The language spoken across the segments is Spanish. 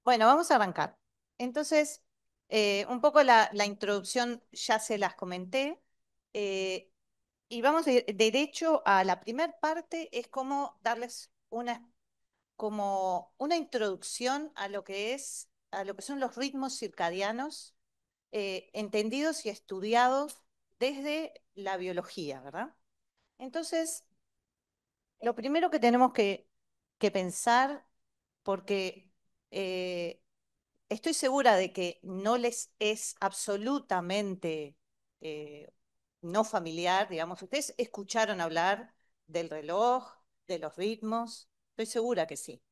Bueno, vamos a arrancar. Entonces, un poco la introducción ya se las comenté. eh, y vamos derecho a la primer parte, es como darles como una introducción a lo que son los ritmos circadianos, entendidos y estudiados desde la biología, ¿verdad? Entonces, lo primero que tenemos que pensar, porque eh, estoy segura de que no les es absolutamente eh, no familiar, digamos. Ustedes escucharon hablar del reloj, de los ritmos, estoy segura que sí.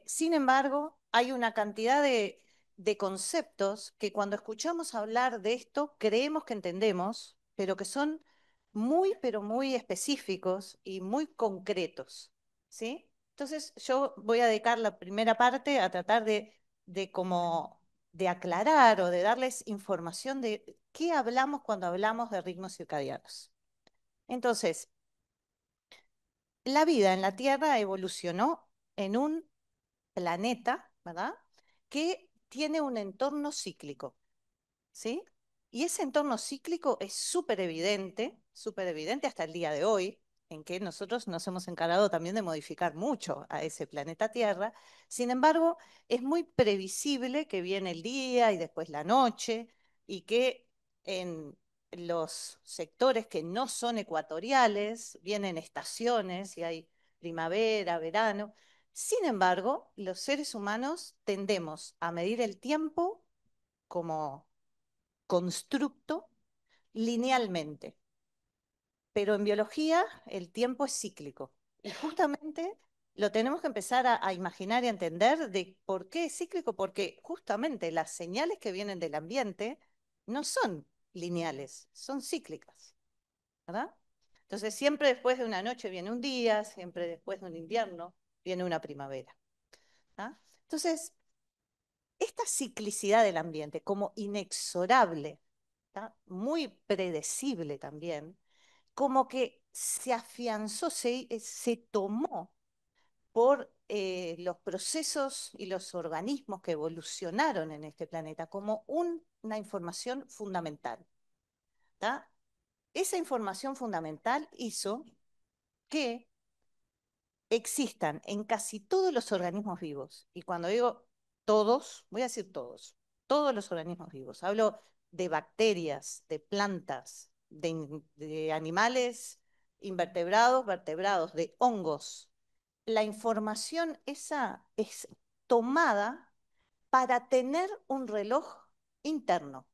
Sin embargo, hay una cantidad de conceptos que cuando escuchamos hablar de esto creemos que entendemos, pero que son muy, pero muy específicos y muy concretos, ¿sí? Entonces, yo voy a dedicar la primera parte a tratar de como de aclarar o de darles información de qué hablamos cuando hablamos de ritmos circadianos. Entonces, la vida en la Tierra evolucionó en un planeta, ¿verdad? Que tiene un entorno cíclico, ¿sí? Y ese entorno cíclico es súper evidente hasta el día de hoy, en que nosotros nos hemos encargado también de modificar mucho a ese planeta Tierra. Sin embargo, es muy previsible que viene el día y después la noche y que en los sectores que no son ecuatoriales vienen estaciones y hay primavera, verano. Sin embargo, los seres humanos tendemos a medir el tiempo como constructo linealmente, pero en biología el tiempo es cíclico. Y justamente lo tenemos que empezar a imaginar y a entender de por qué es cíclico, porque justamente las señales que vienen del ambiente no son lineales, son cíclicas, ¿verdad? Entonces siempre después de una noche viene un día, siempre después de un invierno viene una primavera. ¿Ah? Entonces, esta ciclicidad del ambiente como inexorable, ¿tá? Muy predecible también, como que se afianzó, se tomó por los procesos y los organismos que evolucionaron en este planeta como una información fundamental. ¿Tá? Esa información fundamental hizo que existan en casi todos los organismos vivos. Y cuando digo todos, voy a decir todos los organismos vivos. Hablo de bacterias, de plantas, de animales invertebrados, vertebrados, de hongos. La información esa es tomada para tener un reloj interno.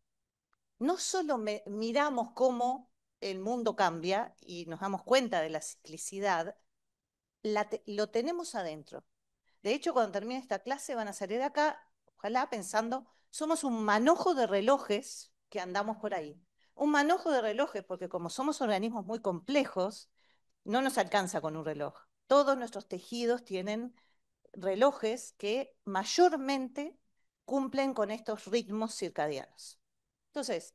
No solo miramos cómo el mundo cambia y nos damos cuenta de la ciclicidad, lo tenemos adentro. De hecho, cuando termine esta clase van a salir de acá, ojalá pensando, somos un manojo de relojes que andamos por ahí. Un manojo de relojes, porque como somos organismos muy complejos, no nos alcanza con un reloj. Todos nuestros tejidos tienen relojes que mayormente cumplen con estos ritmos circadianos. Entonces,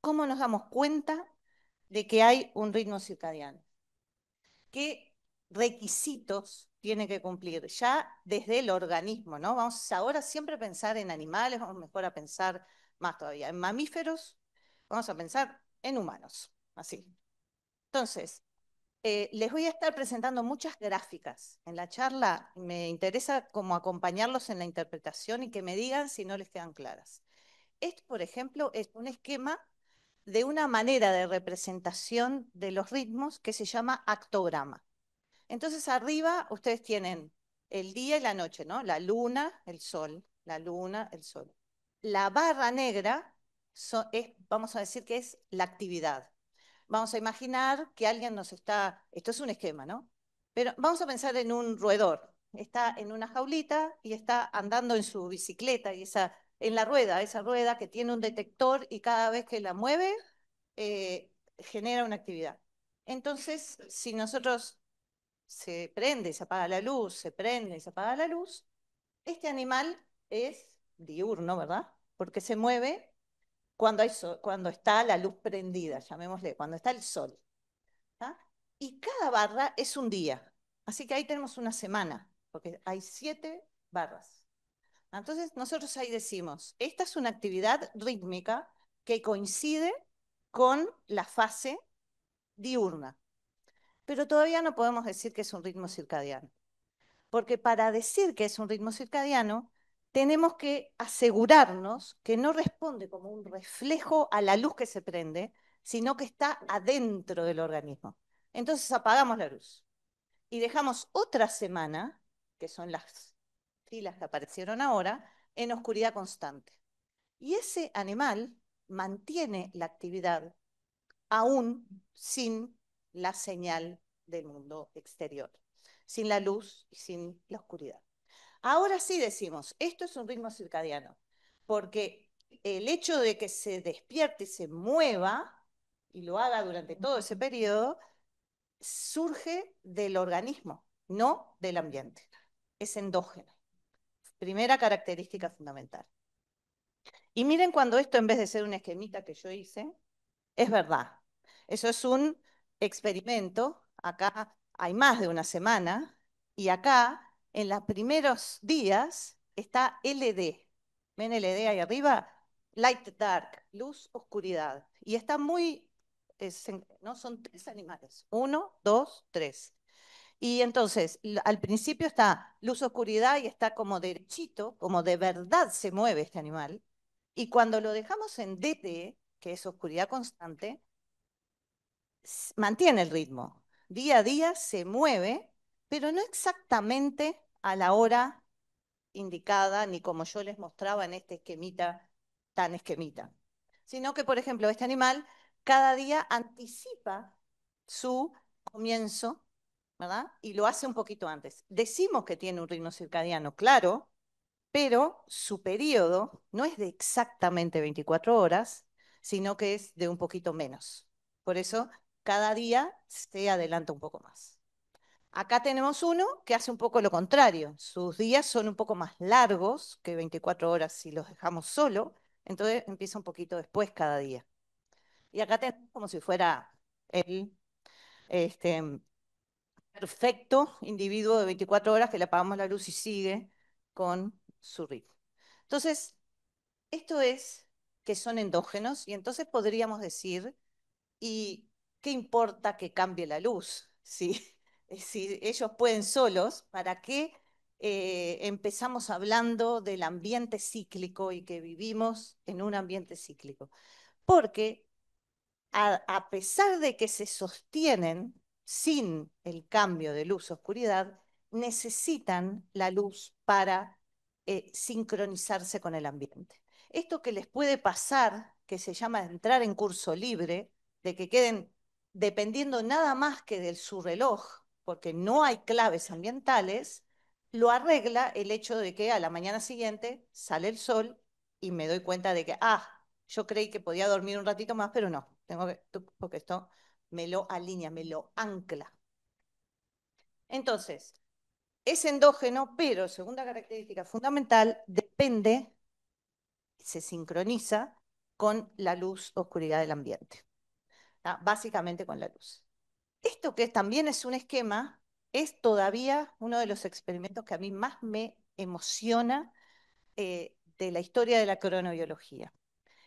¿cómo nos damos cuenta de que hay un ritmo circadiano? ¿Qué requisitos tiene que cumplir ya desde el organismo, ¿no? Vamos ahora siempre a pensar en animales, vamos mejor a pensar más todavía en mamíferos, vamos a pensar en humanos, así. Entonces, les voy a estar presentando muchas gráficas. En la charla me interesa como acompañarlos en la interpretación y que me digan si no les quedan claras. Esto, por ejemplo, es un esquema de una manera de representación de los ritmos que se llama actograma. Entonces arriba ustedes tienen el día y la noche, ¿no? La luna, el sol, la luna, el sol. La barra negra vamos a decir que es la actividad. Vamos a imaginar que alguien nos está, esto es un esquema, ¿no? Pero vamos a pensar en un roedor. Está en una jaulita y está andando en su bicicleta y en la rueda, esa rueda que tiene un detector y cada vez que la mueve genera una actividad. Entonces, si nosotros se prende y se apaga la luz, se prende y se apaga la luz, este animal es diurno, ¿verdad? Porque se mueve cuando está la luz prendida, llamémosle, cuando está el sol. ¿Tá? Y cada barra es un día. Así que ahí tenemos una semana, porque hay 7 barras. Entonces nosotros ahí decimos, esta es una actividad rítmica que coincide con la fase diurna, pero todavía no podemos decir que es un ritmo circadiano, porque para decir que es un ritmo circadiano, tenemos que asegurarnos que no responde como un reflejo a la luz que se prende, sino que está adentro del organismo. Entonces apagamos la luz y dejamos otra semana, que son las filas que aparecieron ahora, en oscuridad constante. Y ese animal mantiene la actividad aún sin la señal del mundo exterior, sin la luz y sin la oscuridad. Ahora sí decimos, esto es un ritmo circadiano, porque el hecho de que se despierte y se mueva, y lo haga durante todo ese periodo, surge del organismo, no del ambiente. Es endógeno. Primera característica fundamental. Y miren cuando esto, en vez de ser una esquemita que yo hice, es verdad. Eso es un experimento. Acá hay más de una semana. Y acá, en los primeros días, está LD. ¿Ven LD ahí arriba? Light Dark, luz, oscuridad. Y está muy, ¿no? Son tres animales. Uno, dos, tres. Y entonces, al principio está luz, oscuridad y está como derechito, como de verdad se mueve este animal. Y cuando lo dejamos en DT, que es oscuridad constante, mantiene el ritmo. Día a día se mueve, pero no exactamente a la hora indicada, ni como yo les mostraba en este esquemita, tan esquemita. Sino que, por ejemplo, este animal cada día anticipa su comienzo, ¿verdad? Y lo hace un poquito antes. Decimos que tiene un ritmo circadiano, claro, pero su periodo no es de exactamente 24 horas, sino que es de un poquito menos. Por eso, cada día se adelanta un poco más. Acá tenemos uno que hace un poco lo contrario. Sus días son un poco más largos que 24 horas si los dejamos solo, entonces empieza un poquito después cada día. Y acá tenemos como si fuera el este, perfecto individuo de 24 horas que le apagamos la luz y sigue con su ritmo. Entonces, esto es que son endógenos y entonces podríamos decir, ¿y qué importa que cambie la luz? Si ellos pueden solos, ¿para qué empezamos hablando del ambiente cíclico y que vivimos en un ambiente cíclico? Porque a pesar de que se sostienen sin el cambio de luz-oscuridad, necesitan la luz para sincronizarse con el ambiente. Esto que les puede pasar, que se llama entrar en curso libre, de que queden dependiendo nada más que de su reloj, porque no hay claves ambientales, lo arregla el hecho de que a la mañana siguiente sale el sol y me doy cuenta de que, yo creí que podía dormir un ratito más, pero no, porque esto me lo alinea, me lo ancla. Entonces, es endógeno, pero segunda característica fundamental, depende, se sincroniza con la luz, oscuridad del ambiente. Básicamente con la luz. Esto que también es un esquema, es todavía uno de los experimentos que a mí más me emociona de la historia de la cronobiología.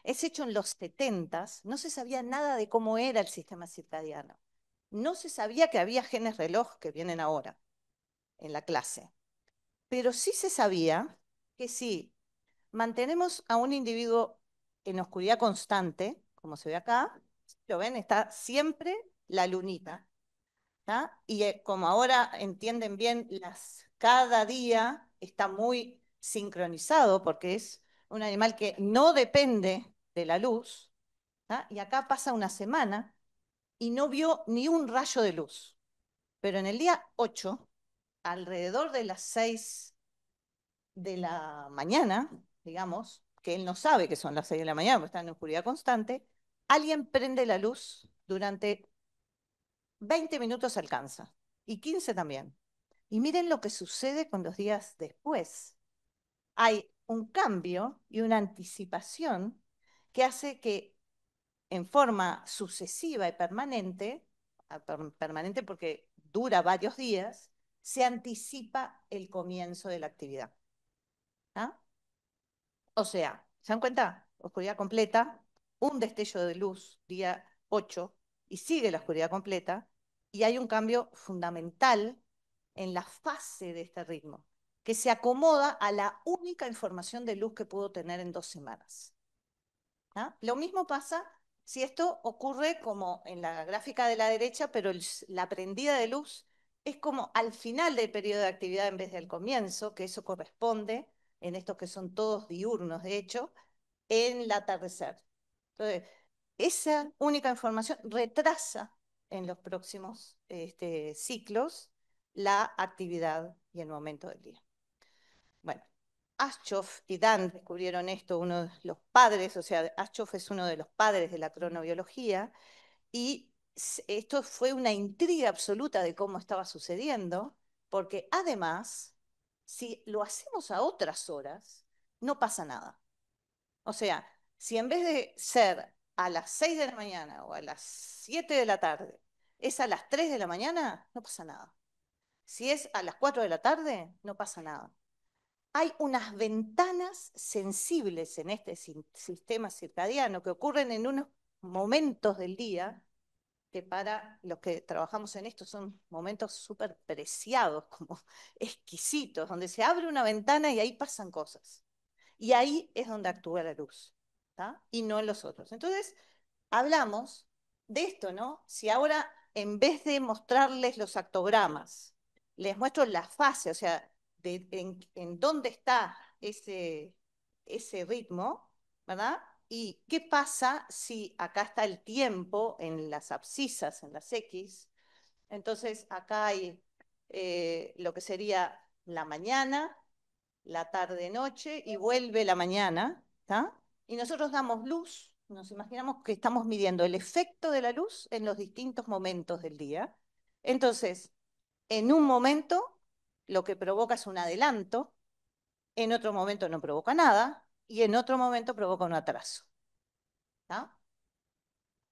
Es hecho en los 70, no se sabía nada de cómo era el sistema circadiano. No se sabía que había genes reloj que vienen ahora en la clase. Pero sí se sabía que si mantenemos a un individuo en oscuridad constante, como se ve acá, lo ven, está siempre la lunita. Y como ahora entienden bien, cada día está muy sincronizado porque es un animal que no depende de la luz. Y acá pasa una semana y no vio ni un rayo de luz. Pero en el día 8, alrededor de las 6 de la mañana, digamos, que él no sabe que son las 6 de la mañana porque está en oscuridad constante, alguien prende la luz durante 20 minutos alcanza y 15 también. Y miren lo que sucede con los días después. Hay un cambio y una anticipación que hace que en forma sucesiva y permanente, permanente porque dura varios días, se anticipa el comienzo de la actividad. ¿Ah? O sea, ¿se dan cuenta? Oscuridad completa, un destello de luz, día 8 y sigue la oscuridad completa, y hay un cambio fundamental en la fase de este ritmo, que se acomoda a la única información de luz que pudo tener en 2 semanas. ¿Ah? Lo mismo pasa si esto ocurre como en la gráfica de la derecha, pero la prendida de luz es como al final del periodo de actividad en vez del comienzo, que eso corresponde en estos que son todos diurnos, de hecho, en el atardecer. Entonces, esa única información retrasa en los próximos ciclos la actividad y el momento del día. Bueno, Aschoff y Dan descubrieron esto, uno de los padres, o sea, Aschoff es uno de los padres de la cronobiología, y esto fue una intriga absoluta de cómo estaba sucediendo, porque además, si lo hacemos a otras horas, no pasa nada. O sea, si en vez de ser a las 6 de la mañana o a las 7 de la tarde, es a las 3 de la mañana, no pasa nada. Si es a las 4 de la tarde, no pasa nada. Hay unas ventanas sensibles en este sistema circadiano que ocurren en unos momentos del día que para los que trabajamos en esto son momentos súper preciados, como exquisitos, donde se abre una ventana y ahí pasan cosas. Y ahí es donde actúa la luz, ¿tá? Y no en los otros. Entonces, hablamos de esto, ¿no? Si ahora, en vez de mostrarles los actogramas, les muestro la fase, o sea, en dónde está ese ritmo, ¿verdad? ¿Y qué pasa si acá está el tiempo en las abscisas, en las X? Entonces, acá hay lo que sería la mañana, la tarde-noche y vuelve la mañana, ¿está? Y nosotros damos luz, nos imaginamos que estamos midiendo el efecto de la luz en los distintos momentos del día. Entonces, en un momento lo que provoca es un adelanto, en otro momento no provoca nada y en otro momento provoca un atraso. ¿Tá?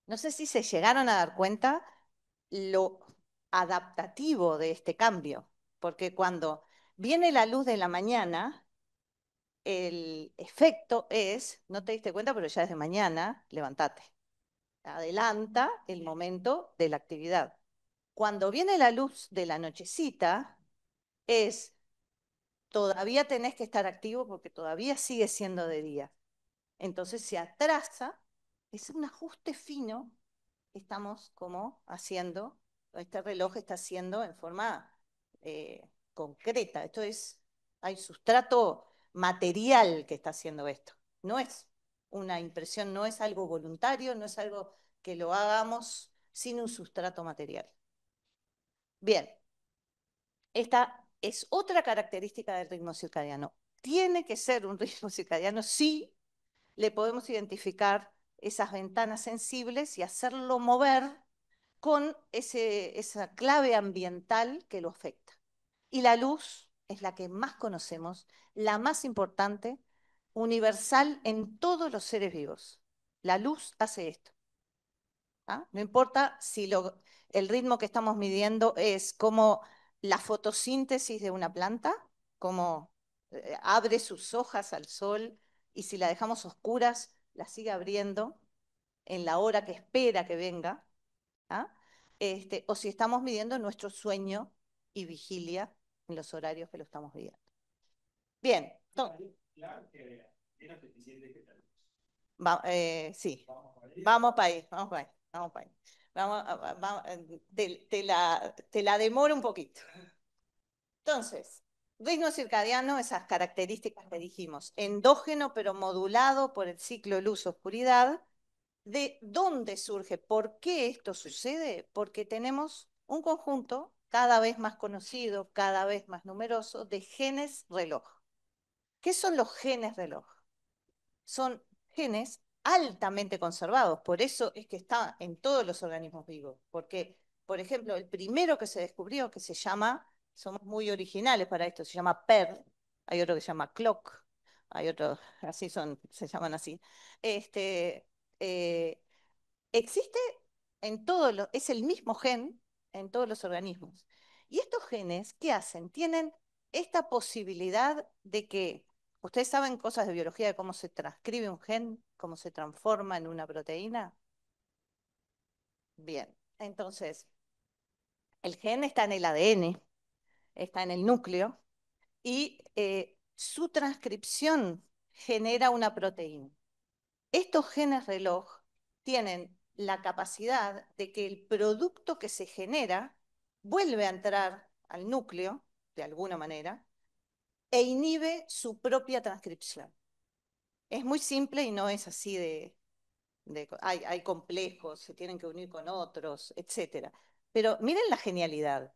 No sé si se llegaron a dar cuenta lo adaptativo de este cambio, porque cuando viene la luz de la mañana, el efecto es, no te diste cuenta, pero ya es de mañana, levántate. Adelanta el momento de la actividad. Cuando viene la luz de la nochecita, es, todavía tenés que estar activo porque todavía sigue siendo de día. Entonces se atrasa, es un ajuste fino que estamos como haciendo, este reloj está haciendo en forma concreta. Esto es, hay sustrato material que está haciendo esto. No es una impresión, no es algo voluntario, no es algo que lo hagamos sin un sustrato material. Bien, esta es otra característica del ritmo circadiano. Tiene que ser un ritmo circadiano si le podemos identificar esas ventanas sensibles y hacerlo mover con esa clave ambiental que lo afecta. Y la luz es la que más conocemos, la más importante, universal en todos los seres vivos. La luz hace esto. ¿Ah? No importa si el ritmo que estamos midiendo es como la fotosíntesis de una planta, como abre sus hojas al sol y si la dejamos oscuras, la sigue abriendo en la hora que espera que venga, ¿ah? O si estamos midiendo nuestro sueño y vigilia en los horarios que lo estamos midiendo. Bien, sí, vamos para ahí, vamos para ahí, vamos para ahí. Te la demoro un poquito. Entonces, ritmo circadiano, esas características que dijimos, endógeno pero modulado por el ciclo luz-oscuridad. ¿De dónde surge? ¿Por qué esto sucede? Porque tenemos un conjunto cada vez más conocido, cada vez más numeroso, de genes reloj. ¿Qué son los genes reloj? Son genes altamente conservados, por eso es que está en todos los organismos vivos, porque, por ejemplo, el primero que se descubrió, que se llama, somos muy originales para esto, se llama PER, hay otro que se llama clock, hay otros, así son, se llaman así, este, eh, existe en todos los, es el mismo gen en todos los organismos. Y estos genes, ¿qué hacen? Tienen esta posibilidad de que ¿Ustedes saben cosas de biología de cómo se transcribe un gen, cómo se transforma en una proteína? Bien, entonces, el gen está en el ADN, está en el núcleo, y su transcripción genera una proteína. Estos genes reloj tienen la capacidad de que el producto que se genera vuelve a entrar al núcleo, de alguna manera, e inhibe su propia transcripción. Es muy simple y no es así hay complejos, se tienen que unir con otros, etcétera. Pero miren la genialidad.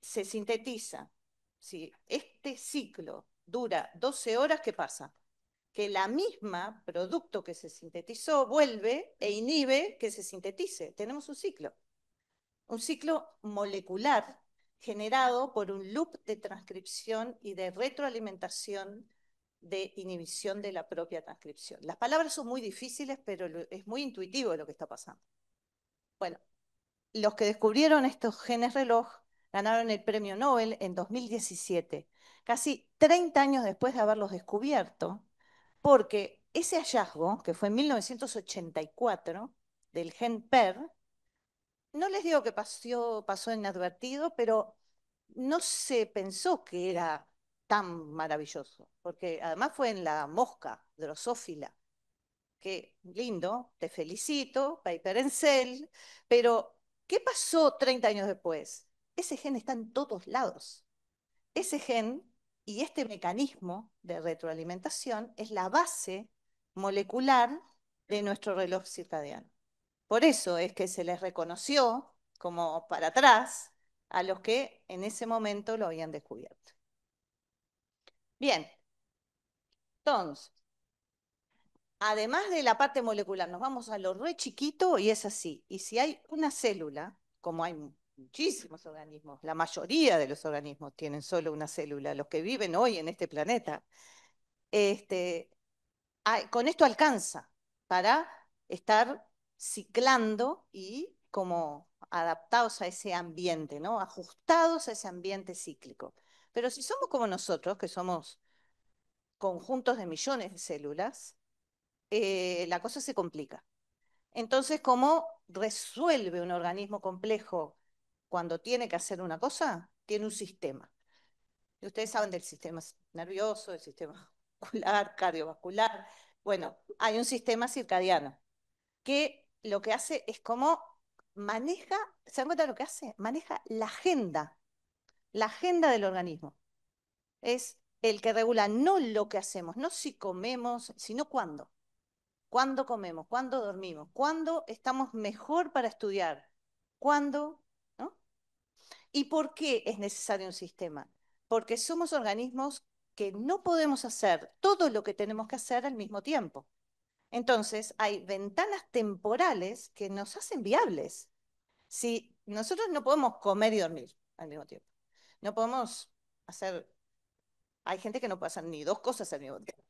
Se sintetiza. Si este ciclo dura 12 horas, ¿qué pasa? Que la misma producto que se sintetizó vuelve e inhibe que se sintetice. Tenemos un ciclo molecular generado por un loop de transcripción y de retroalimentación de inhibición de la propia transcripción. Las palabras son muy difíciles, pero es muy intuitivo lo que está pasando. Bueno, los que descubrieron estos genes reloj ganaron el premio Nobel en 2017, casi 30 años después de haberlos descubierto, porque ese hallazgo, que fue en 1984, del gen PER, no les digo que pasó inadvertido, pero no se pensó que era tan maravilloso, porque además fue en la mosca drosófila. Qué lindo, te felicito, paper en cell, pero ¿qué pasó 30 años después? Ese gen está en todos lados. Ese gen y este mecanismo de retroalimentación es la base molecular de nuestro reloj circadiano. Por eso es que se les reconoció como para atrás a los que en ese momento lo habían descubierto. Bien, entonces, además de la parte molecular, nos vamos a lo re chiquito y es así. Y si hay una célula, como hay muchísimos organismos, la mayoría de los organismos tienen solo una célula, los que viven hoy en este planeta, este, con esto alcanza para estar ciclando y como adaptados a ese ambiente, ¿no? Ajustados a ese ambiente cíclico. Pero si somos como nosotros, que somos conjuntos de millones de células, la cosa se complica. Entonces, ¿cómo resuelve un organismo complejo cuando tiene que hacer una cosa? Tiene un sistema. Y ustedes saben del sistema nervioso, del sistema muscular, cardiovascular. Bueno, hay un sistema circadiano que lo que hace es como maneja, ¿se dan cuenta de lo que hace? Maneja la agenda del organismo. Es el que regula no lo que hacemos, no si comemos, sino cuándo. ¿Cuándo comemos? ¿Cuándo dormimos? ¿Cuándo estamos mejor para estudiar? ¿Cuándo? ¿No? ¿Y por qué es necesario un sistema? Porque somos organismos que no podemos hacer todo lo que tenemos que hacer al mismo tiempo. Entonces, hay ventanas temporales que nos hacen viables. Si nosotros no podemos comer y dormir al mismo tiempo, no podemos hacer, hay gente que no puede hacer ni dos cosas al mismo tiempo.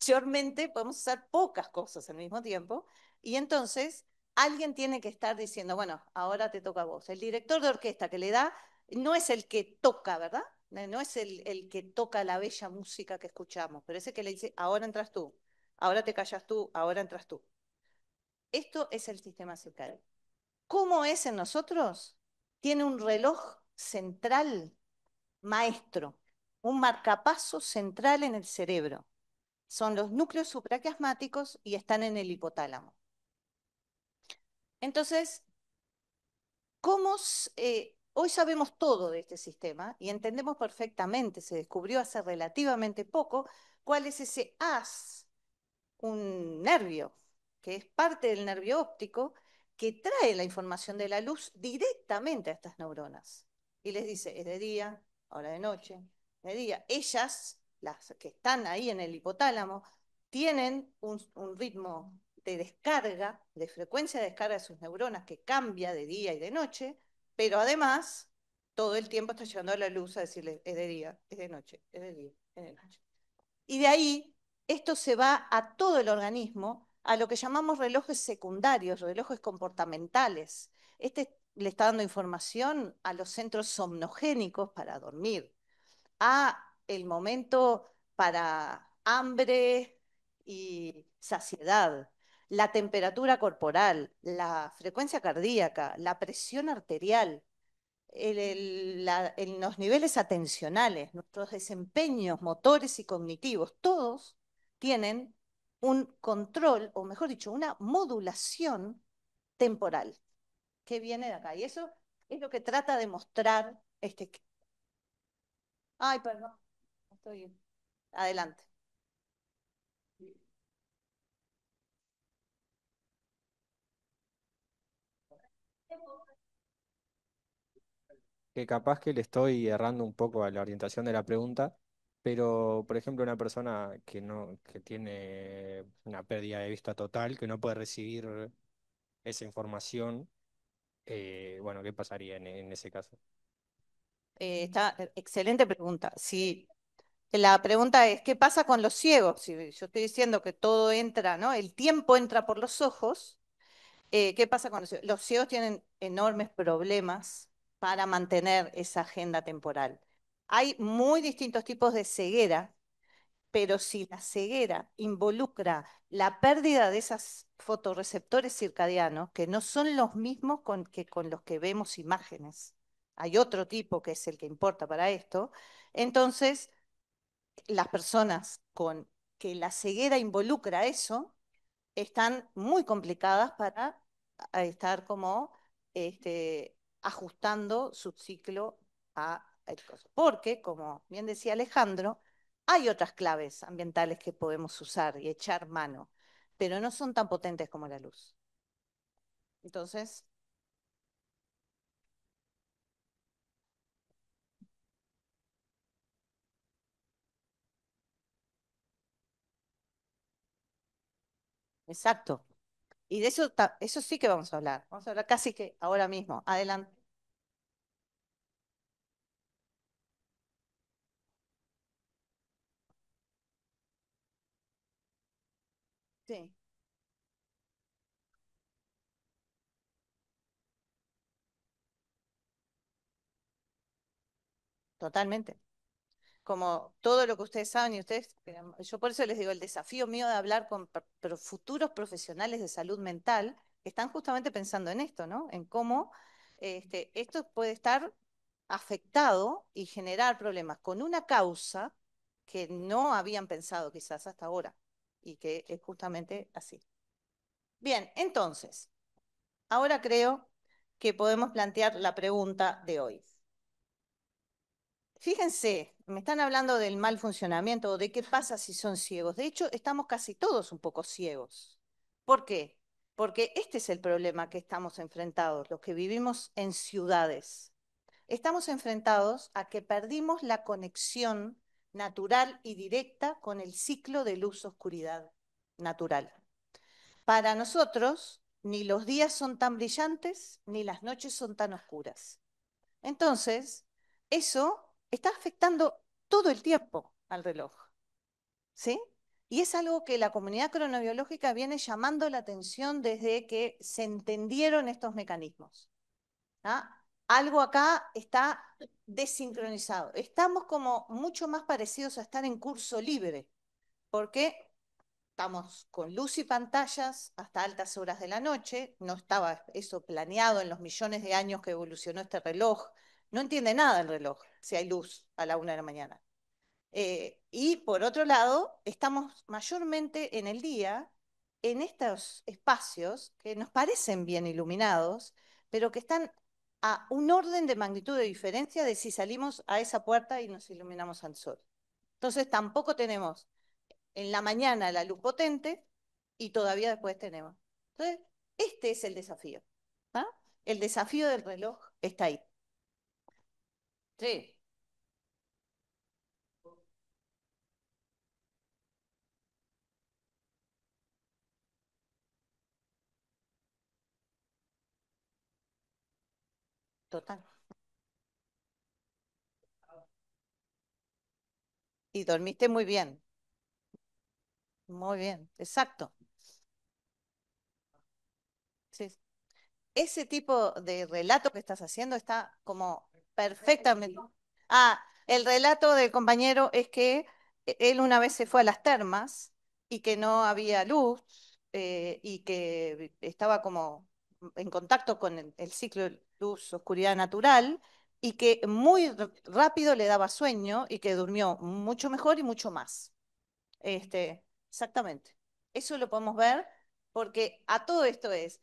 Mayormente podemos hacer pocas cosas al mismo tiempo y entonces alguien tiene que estar diciendo, bueno, ahora te toca a vos. El director de orquesta que le da no es el que toca, ¿verdad? No es el que toca la bella música que escuchamos, pero es el que le dice, ahora entras tú, ahora te callas tú, ahora entras tú. Esto es el sistema circadiano. ¿Cómo es en nosotros? Tiene un reloj central maestro, un marcapaso central en el cerebro. Son los núcleos supraquiasmáticos y están en el hipotálamo. Entonces, hoy sabemos todo de este sistema y entendemos perfectamente, se descubrió hace relativamente poco, cuál es ese haz, un nervio, que es parte del nervio óptico, que trae la información de la luz directamente a estas neuronas. Y les dice, es de día, ahora de noche, de día. Ellas, las que están ahí en el hipotálamo, tienen un ritmo de descarga, de frecuencia de descarga de sus neuronas que cambia de día y de noche, pero además todo el tiempo está llegando a la luz a decirle, es de día, es de noche, es de día, es de noche. Y de ahí esto se va a todo el organismo, a lo que llamamos relojes secundarios, relojes comportamentales. Este le está dando información a los centros somnogénicos para dormir, a el momento para hambre y saciedad, la temperatura corporal, la frecuencia cardíaca, la presión arterial, en los niveles atencionales, nuestros desempeños motores y cognitivos, todos tienen un control, o mejor dicho, una modulación temporal que viene de acá. Y eso es lo que trata de mostrar este. Ay, perdón, estoy. Adelante. Que capaz que le estoy errando un poco a la orientación de la pregunta, pero por ejemplo una persona que no, que tiene una pérdida de vista total, que no puede recibir esa información, bueno, ¿qué pasaría en ese caso? Excelente pregunta. Si la pregunta es, ¿qué pasa con los ciegos? Si yo estoy diciendo que todo entra, ¿no? El tiempo entra por los ojos. ¿Qué pasa con los ciegos? Los ciegos tienen enormes problemas para mantener esa agenda temporal. Hay muy distintos tipos de ceguera, pero si la ceguera involucra la pérdida de esos fotorreceptores circadianos, que no son los mismos que con los que vemos imágenes, hay otro tipo que es el que importa para esto, entonces las personas con que la ceguera involucra eso, están muy complicadas para estar como ajustando su ciclo a el coso. Porque, como bien decía Alejandro, hay otras claves ambientales que podemos usar y echar mano, pero no son tan potentes como la luz. Entonces, exacto. Y de eso, eso sí que vamos a hablar. Vamos a hablar casi que ahora mismo. Adelante. Sí, totalmente. Como todo lo que ustedes saben y ustedes, yo por eso les digo, el desafío mío de hablar con futuros profesionales de salud mental que están justamente pensando en esto, ¿no? En cómo esto puede estar afectado y generar problemas con una causa que no habían pensado quizás hasta ahora y que es justamente así. Bien, entonces, ahora creo que podemos plantear la pregunta de hoy. Fíjense, me están hablando del mal funcionamiento o de qué pasa si son ciegos. De hecho, estamos casi todos un poco ciegos. ¿Por qué? Porque este es el problema que estamos enfrentados, los que vivimos en ciudades. Estamos enfrentados a que perdimos la conexión natural y directa con el ciclo de luz-oscuridad natural. Para nosotros, ni los días son tan brillantes, ni las noches son tan oscuras. Entonces, eso está afectando todo el tiempo al reloj, ¿sí? Y es algo que la comunidad cronobiológica viene llamando la atención desde que se entendieron estos mecanismos. ¿Ah? Algo acá está desincronizado. Estamos como mucho más parecidos a estar en curso libre, porque estamos con luz y pantallas hasta altas horas de la noche. No estaba eso planeado en los millones de años que evolucionó este reloj. No entiende nada el reloj si hay luz a la 1 de la mañana. Y por otro lado, estamos mayormente en el día en estos espacios que nos parecen bien iluminados, pero que están a un orden de magnitud de diferencia de si salimos a esa puerta y nos iluminamos al sol. Entonces tampoco tenemos en la mañana la luz potente y todavía después tenemos. Entonces, este es el desafío. ¿Ah? El desafío del reloj está ahí. Sí, total. Y dormiste muy bien, exacto. Sí. Ese tipo de relato que estás haciendo está como perfectamente. Ah, el relato del compañero es que él una vez se fue a las termas y que no había luz y que estaba como en contacto con el ciclo de luz-oscuridad natural y que muy rápido le daba sueño y que durmió mucho mejor y mucho más. Exactamente. Eso lo podemos ver porque a todo esto es,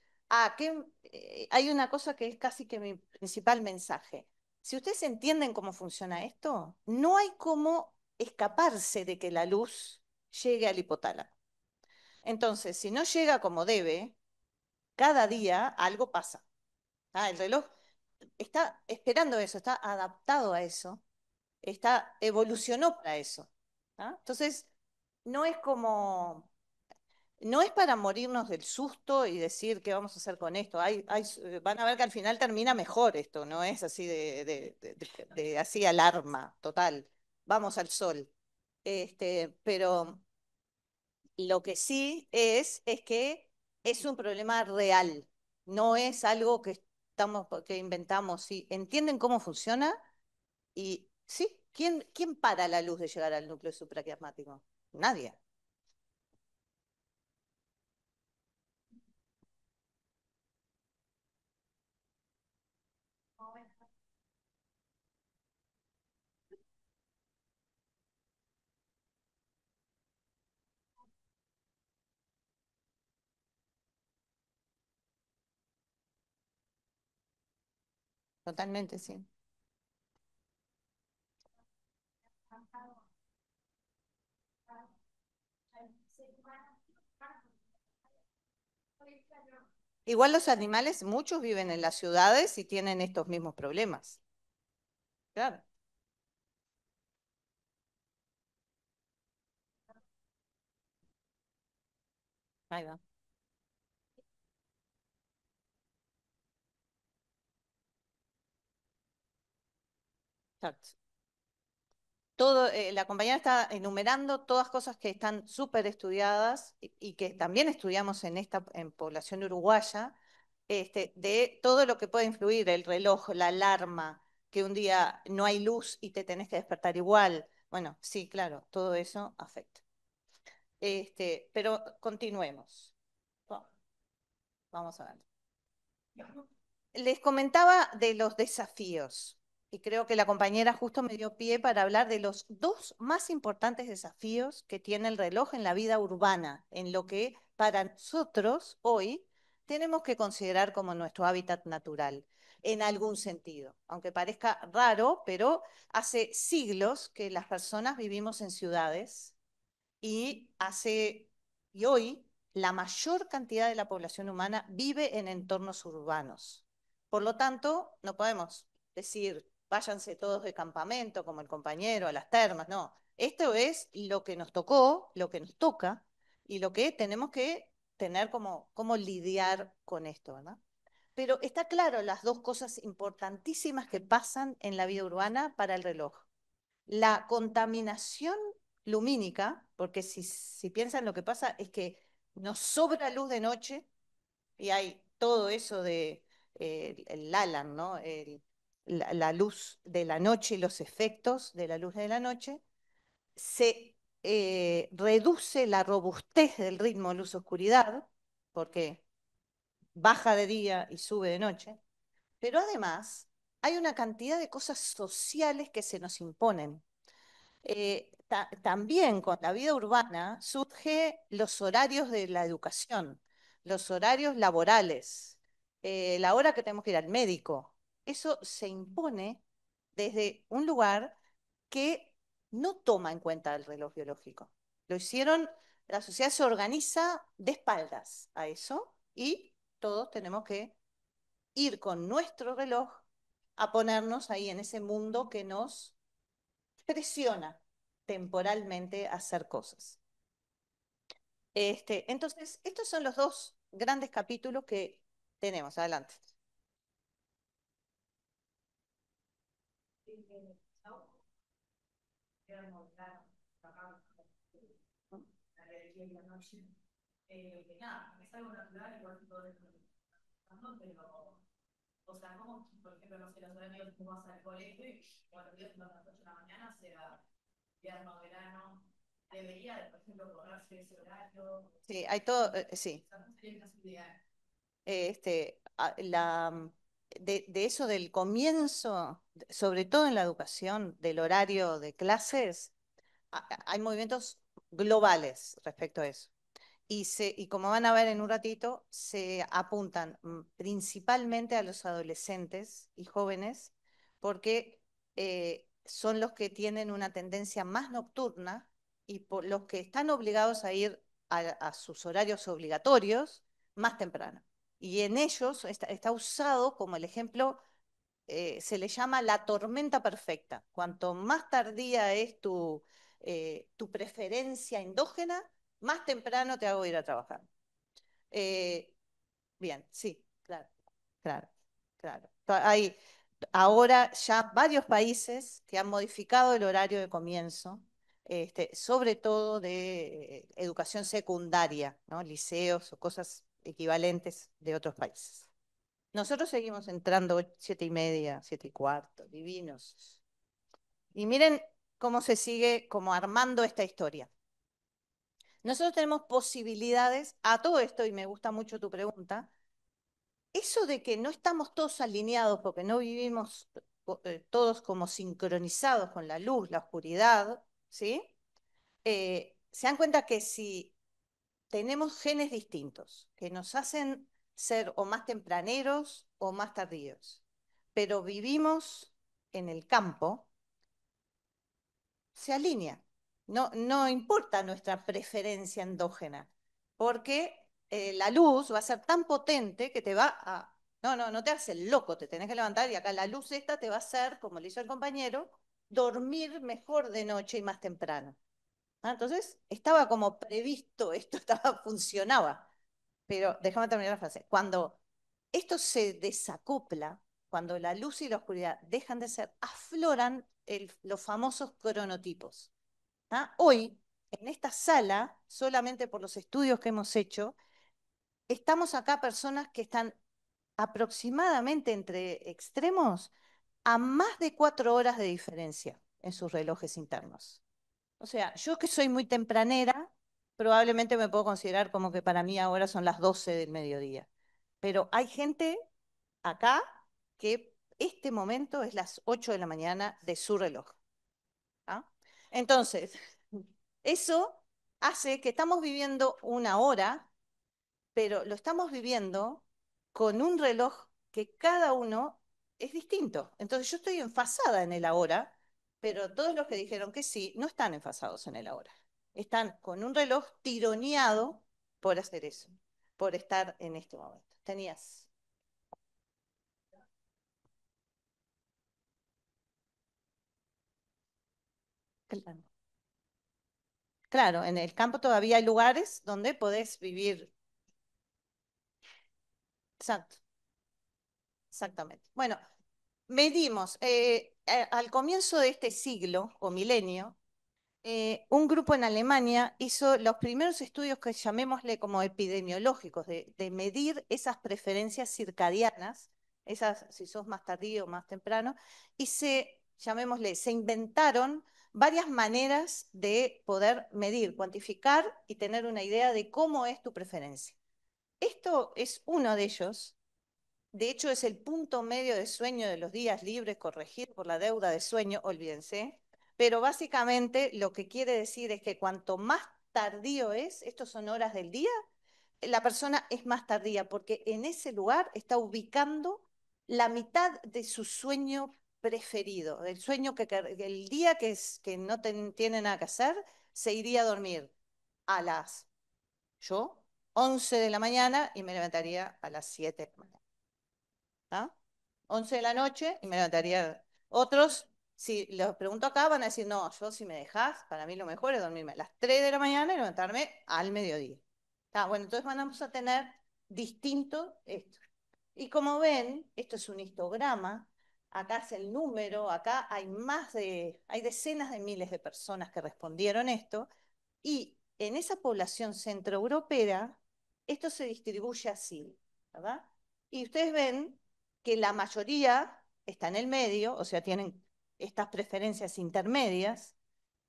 hay una cosa que es casi que mi principal mensaje. Si ustedes entienden cómo funciona esto, no hay cómo escaparse de que la luz llegue al hipotálamo. Entonces, si no llega como debe, cada día algo pasa. El reloj está esperando eso, está adaptado a eso, evolucionó para eso. Entonces, no es como no es para morirnos del susto y decir qué vamos a hacer con esto. Van a ver que al final termina mejor esto, no es así de así alarma total. Vamos al sol. Pero lo que sí es que es un problema real, no es algo que inventamos. Sí, entienden cómo funciona y sí, ¿quién para la luz de llegar al núcleo supraquiasmático? Nadie. Totalmente, sí. Igual los animales, muchos viven en las ciudades y tienen estos mismos problemas. Claro, ahí va. Exacto. La compañera está enumerando todas cosas que están súper estudiadas y que también estudiamos en población uruguaya, de todo lo que puede influir, el reloj, la alarma, que un día no hay luz y te tenés que despertar igual. Bueno, sí, claro, todo eso afecta. Pero continuemos. Va- Vamos a ver. Les comentaba de los desafíos y creo que la compañera justo me dio pie para hablar de los dos más importantes desafíos que tiene el reloj en la vida urbana, en lo que para nosotros hoy tenemos que considerar como nuestro hábitat natural, en algún sentido. Aunque parezca raro, pero hace siglos que las personas vivimos en ciudades y hoy la mayor cantidad de la población humana vive en entornos urbanos. Por lo tanto, no podemos decir, váyanse todos de campamento, como el compañero, a las termas, no. Esto es lo que nos tocó, lo que nos toca, y lo que tenemos que tener como lidiar con esto, ¿verdad? Pero está claro las dos cosas importantísimas que pasan en la vida urbana para el reloj. La contaminación lumínica, porque si piensan lo que pasa es que nos sobra luz de noche y hay todo eso de el LALAN, ¿no? La luz de la noche y los efectos de la luz de la noche, se reduce la robustez del ritmo luz-oscuridad, porque baja de día y sube de noche, pero además hay una cantidad de cosas sociales que se nos imponen. También con la vida urbana surge los horarios de la educación, los horarios laborales, la hora que tenemos que ir al médico. Eso se impone desde un lugar que no toma en cuenta el reloj biológico. Lo hicieron, la sociedad se organiza de espaldas a eso y todos tenemos que ir con nuestro reloj a ponernos ahí en ese mundo que nos presiona temporalmente a hacer cosas. Entonces, estos son los dos grandes capítulos que tenemos. Adelante. Sí, hay todo, sí. De eso del comienzo, sobre todo en la educación, del horario de clases, hay movimientos globales respecto a eso. Y como van a ver en un ratito, se apuntan principalmente a los adolescentes y jóvenes, porque son los que tienen una tendencia más nocturna y por los que están obligados a ir a sus horarios obligatorios más temprano. Y en ellos está usado como el ejemplo, se le llama la tormenta perfecta. Cuanto más tardía es tu preferencia endógena, más temprano te hago ir a trabajar. Eh, Bien, sí, claro, claro, claro. Hay ahora ya varios países que han modificado el horario de comienzo, sobre todo de educación secundaria, ¿no? Liceos o cosas equivalentes de otros países. Nosotros seguimos entrando 7:30, 7:15, divinos. Y miren cómo se sigue como armando esta historia. Nosotros tenemos posibilidades a todo esto, y me gusta mucho tu pregunta, eso de que no estamos todos alineados porque no vivimos todos como sincronizados con la luz, la oscuridad, ¿sí? Se dan cuenta que si tenemos genes distintos que nos hacen ser o más tempraneros o más tardíos, pero vivimos en el campo, se alinea. No, no importa nuestra preferencia endógena, porque la luz va a ser tan potente que te va a... No, no, no te hace el loco, te tenés que levantar y acá la luz esta te va a hacer, como le hizo el compañero, dormir mejor de noche y más temprano. Entonces, estaba como previsto, esto estaba, funcionaba. Pero déjame terminar la frase. Cuando esto se desacopla, cuando la luz y la oscuridad dejan de ser, afloran los famosos cronotipos. Hoy, en esta sala, solamente por los estudios que hemos hecho, estamos acá personas que están aproximadamente entre extremos a más de 4 horas de diferencia en sus relojes internos. O sea, yo que soy muy tempranera, probablemente me puedo considerar como que para mí ahora son las 12 del mediodía. Pero hay gente acá que este momento es las 8 de la mañana de su reloj. ¿Ah? Entonces, eso hace que estamos viviendo una hora, pero lo estamos viviendo con un reloj que cada uno es distinto. Entonces, yo estoy enfasada en el ahora, pero todos los que dijeron que sí, no están enfasados en el ahora. Están con un reloj tironeado por hacer eso, por estar en este momento. Tenías. Claro. Claro, en el campo todavía hay lugares donde podés vivir. Exacto, exactamente. Bueno, medimos, al comienzo de este siglo o milenio, un grupo en Alemania hizo los primeros estudios que llamémosle como epidemiológicos, de medir esas preferencias circadianas, esas si sos más tardío o más temprano, y llamémosle, se inventaron varias maneras de poder medir, cuantificar y tener una idea de cómo es tu preferencia. Esto es uno de ellos. De hecho, es el punto medio de sueño de los días libres corregido por la deuda de sueño, olvídense. Pero básicamente lo que quiere decir es que cuanto más tardío es, estos son horas del día, la persona es más tardía, porque en ese lugar está ubicando la mitad de su sueño preferido, del sueño el día que no tiene nada que hacer, se iría a dormir a las, yo, 11 de la mañana y me levantaría a las 7 de la mañana. ¿Ah? 11 de la noche y me levantaría. Otros, si los pregunto acá, van a decir, no, yo si me dejas, para mí lo mejor es dormirme a las 3 de la mañana y levantarme al mediodía. Bueno, entonces vamos a tener distinto esto. Y como ven, esto es un histograma, acá es el número, acá hay decenas de miles de personas que respondieron esto, y en esa población centroeuropea, esto se distribuye así, ¿verdad? Y ustedes ven que la mayoría está en el medio, o sea, tienen estas preferencias intermedias,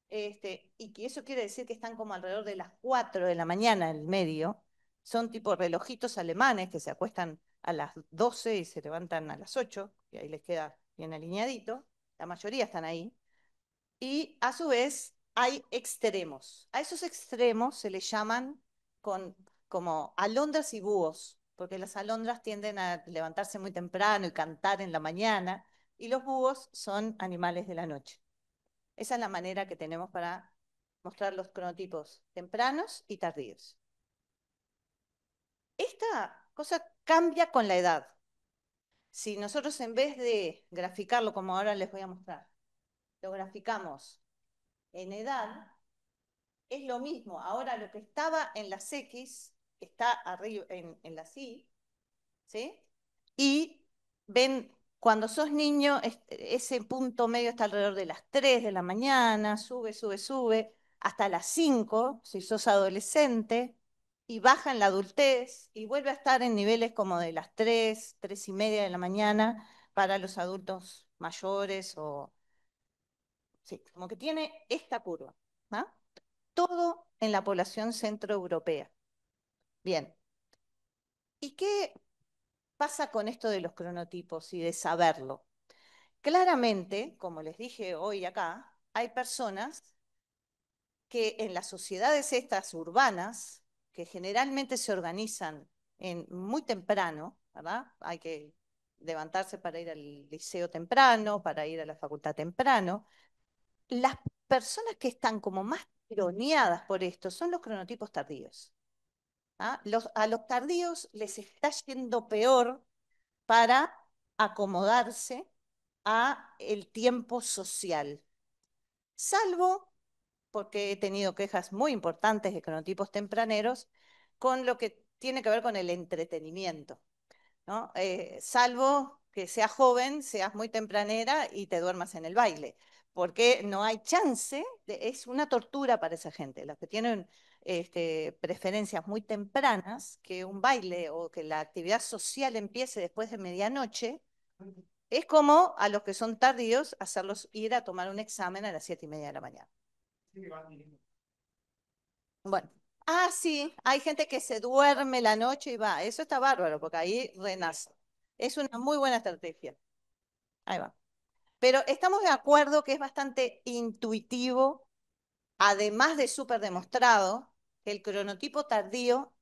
y que eso quiere decir que están como alrededor de las 4 de la mañana, el medio. Son tipo relojitos alemanes que se acuestan a las 12 y se levantan a las 8, y ahí les queda bien alineadito. La mayoría están ahí. Y a su vez hay extremos. A esos extremos se les llaman como alondras y búhos, porque las alondras tienden a levantarse muy temprano y cantar en la mañana, y los búhos son animales de la noche. Esa es la manera que tenemos para mostrar los cronotipos tempranos y tardíos. Esta cosa cambia con la edad. Si nosotros en vez de graficarlo como ahora les voy a mostrar, lo graficamos en edad, es lo mismo. Ahora lo que estaba en las X está arriba en las Y, ¿sí? Y ven, cuando sos niño, ese punto medio está alrededor de las 3 de la mañana, sube, sube, sube, hasta las 5 si sos adolescente, y baja en la adultez, y vuelve a estar en niveles como de las 3, 3 y media de la mañana para los adultos mayores, o sí, como que tiene esta curva, ¿no? Todo en la población centroeuropea. Bien, ¿y qué pasa con esto de los cronotipos y de saberlo? Claramente, como les dije hoy acá, hay personas que en las sociedades estas urbanas, que generalmente se organizan muy temprano, ¿verdad? Hay que levantarse para ir al liceo temprano, para ir a la facultad temprano. Las personas que están como más tironeadas por esto son los cronotipos tardíos. ¿Ah? A los tardíos les está yendo peor para acomodarse a el tiempo social, salvo porque he tenido quejas muy importantes de cronotipos tempraneros con lo que tiene que ver con el entretenimiento, ¿no? Salvo que seas joven, seas muy tempranera y te duermas en el baile, porque no hay chance, es una tortura para esa gente, los que tienen preferencias muy tempranas, que un baile o que la actividad social empiece después de medianoche, es como a los que son tardíos hacerlos ir a tomar un examen a las 7:30 de la mañana. Bueno, sí, hay gente que se duerme la noche y va, eso está bárbaro, porque ahí renace. Es una muy buena estrategia. Ahí va. Pero estamos de acuerdo que es bastante intuitivo, además de súper demostrado, que el cronotipo tardío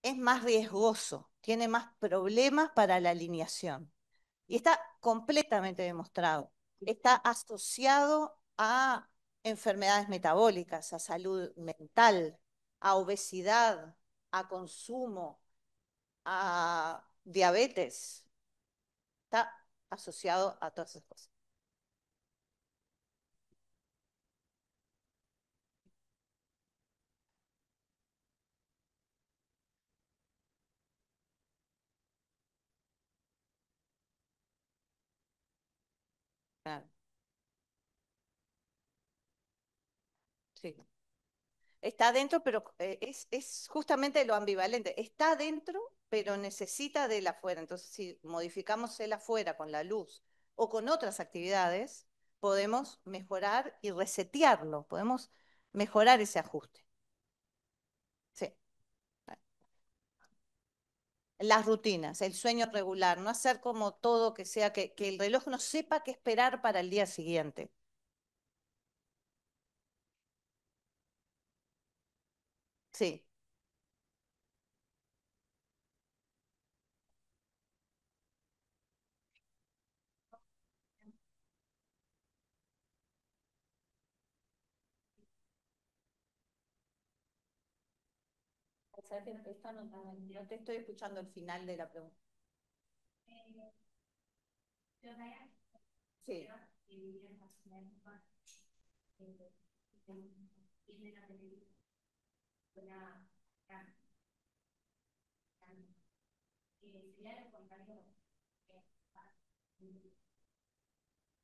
es más riesgoso, tiene más problemas para la alineación. Y está completamente demostrado. Está asociado a enfermedades metabólicas, a salud mental, a obesidad, a consumo, a diabetes. Está asociado a todas esas cosas. Claro, sí. Está dentro, pero es justamente lo ambivalente. Está dentro, pero necesita del afuera. Entonces, si modificamos el afuera con la luz o con otras actividades, podemos mejorar y resetearlo. Podemos mejorar ese ajuste. Sí. Las rutinas, el sueño regular, no hacer como todo que sea que el reloj no sepa qué esperar para el día siguiente. Sí. No te estoy escuchando el final de la pregunta. Sí.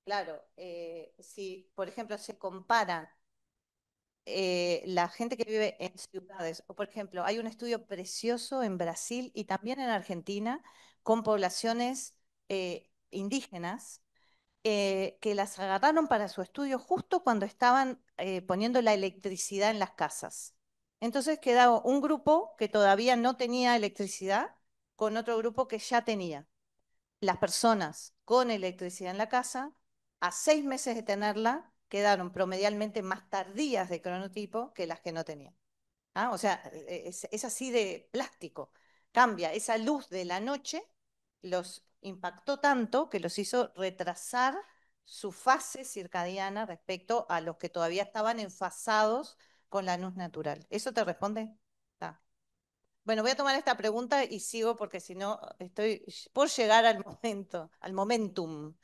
Claro, si por ejemplo se comparan la gente que vive en ciudades, o por ejemplo, hay un estudio precioso en Brasil y también en Argentina con poblaciones indígenas que las agarraron para su estudio justo cuando estaban poniendo la electricidad en las casas. Entonces quedaba un grupo que todavía no tenía electricidad con otro grupo que ya tenía. Las personas con electricidad en la casa, a 6 meses de tenerla, quedaron promedialmente más tardías de cronotipo que las que no tenían. ¿Ah? O sea, es así de plástico. Cambia esa luz de la noche, los impactó tanto que los hizo retrasar su fase circadiana respecto a los que todavía estaban enfasados con la luz natural. ¿Eso te responde? Está. Bueno, voy a tomar esta pregunta y sigo porque si no estoy por llegar al momento, al momentum.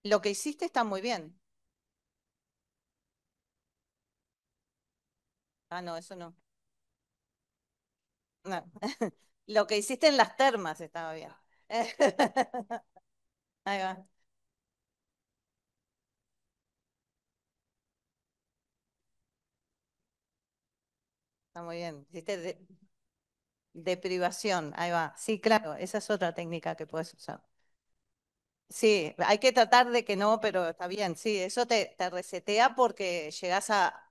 Lo que hiciste está muy bien. Ah, no, eso no. No. Lo que hiciste en las termas estaba bien. Ahí va, está muy bien. Hiciste de privación, ahí va. Sí, claro, esa es otra técnica que puedes usar. Sí, hay que tratar de que no, pero está bien. Sí, eso te resetea porque llegas a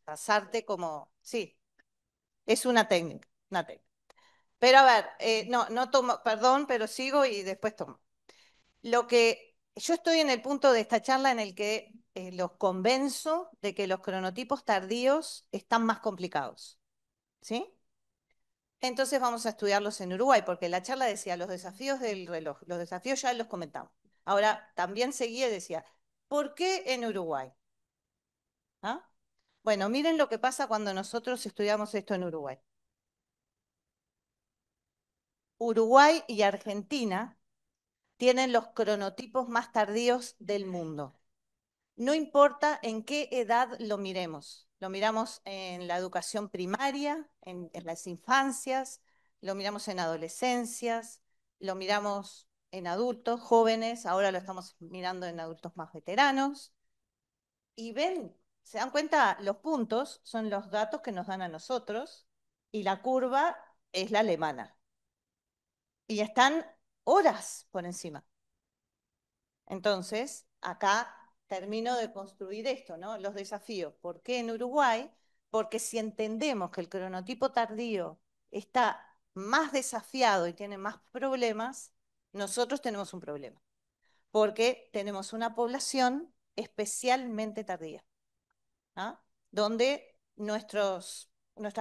pasarte como. Sí, es una técnica, una técnica. Pero a ver, no, no tomo, perdón, pero sigo y después tomo. Lo que yo estoy en el punto de esta charla en el que los convenzo de que los cronotipos tardíos están más complicados, ¿sí? Entonces vamos a estudiarlos en Uruguay, porque la charla decía los desafíos del reloj. Los desafíos ya los comentamos. Ahora también seguía y decía, ¿por qué en Uruguay? ¿Ah? Bueno, miren lo que pasa cuando nosotros estudiamos esto en Uruguay. Uruguay y Argentina tienen los cronotipos más tardíos del mundo. No importa en qué edad lo miremos. Lo miramos en la educación primaria, en las infancias, lo miramos en adolescencias, lo miramos en adultos jóvenes, ahora lo estamos mirando en adultos más veteranos. Y ven, se dan cuenta, los puntos son los datos que nos dan a nosotros y la curva es la alemana. Y están horas por encima. Entonces, acá termino de construir esto, ¿no? Los desafíos. ¿Por qué en Uruguay? Porque si entendemos que el cronotipo tardío está más desafiado y tiene más problemas, nosotros tenemos un problema, porque tenemos una población especialmente tardía. ¿Ah? Donde nuestras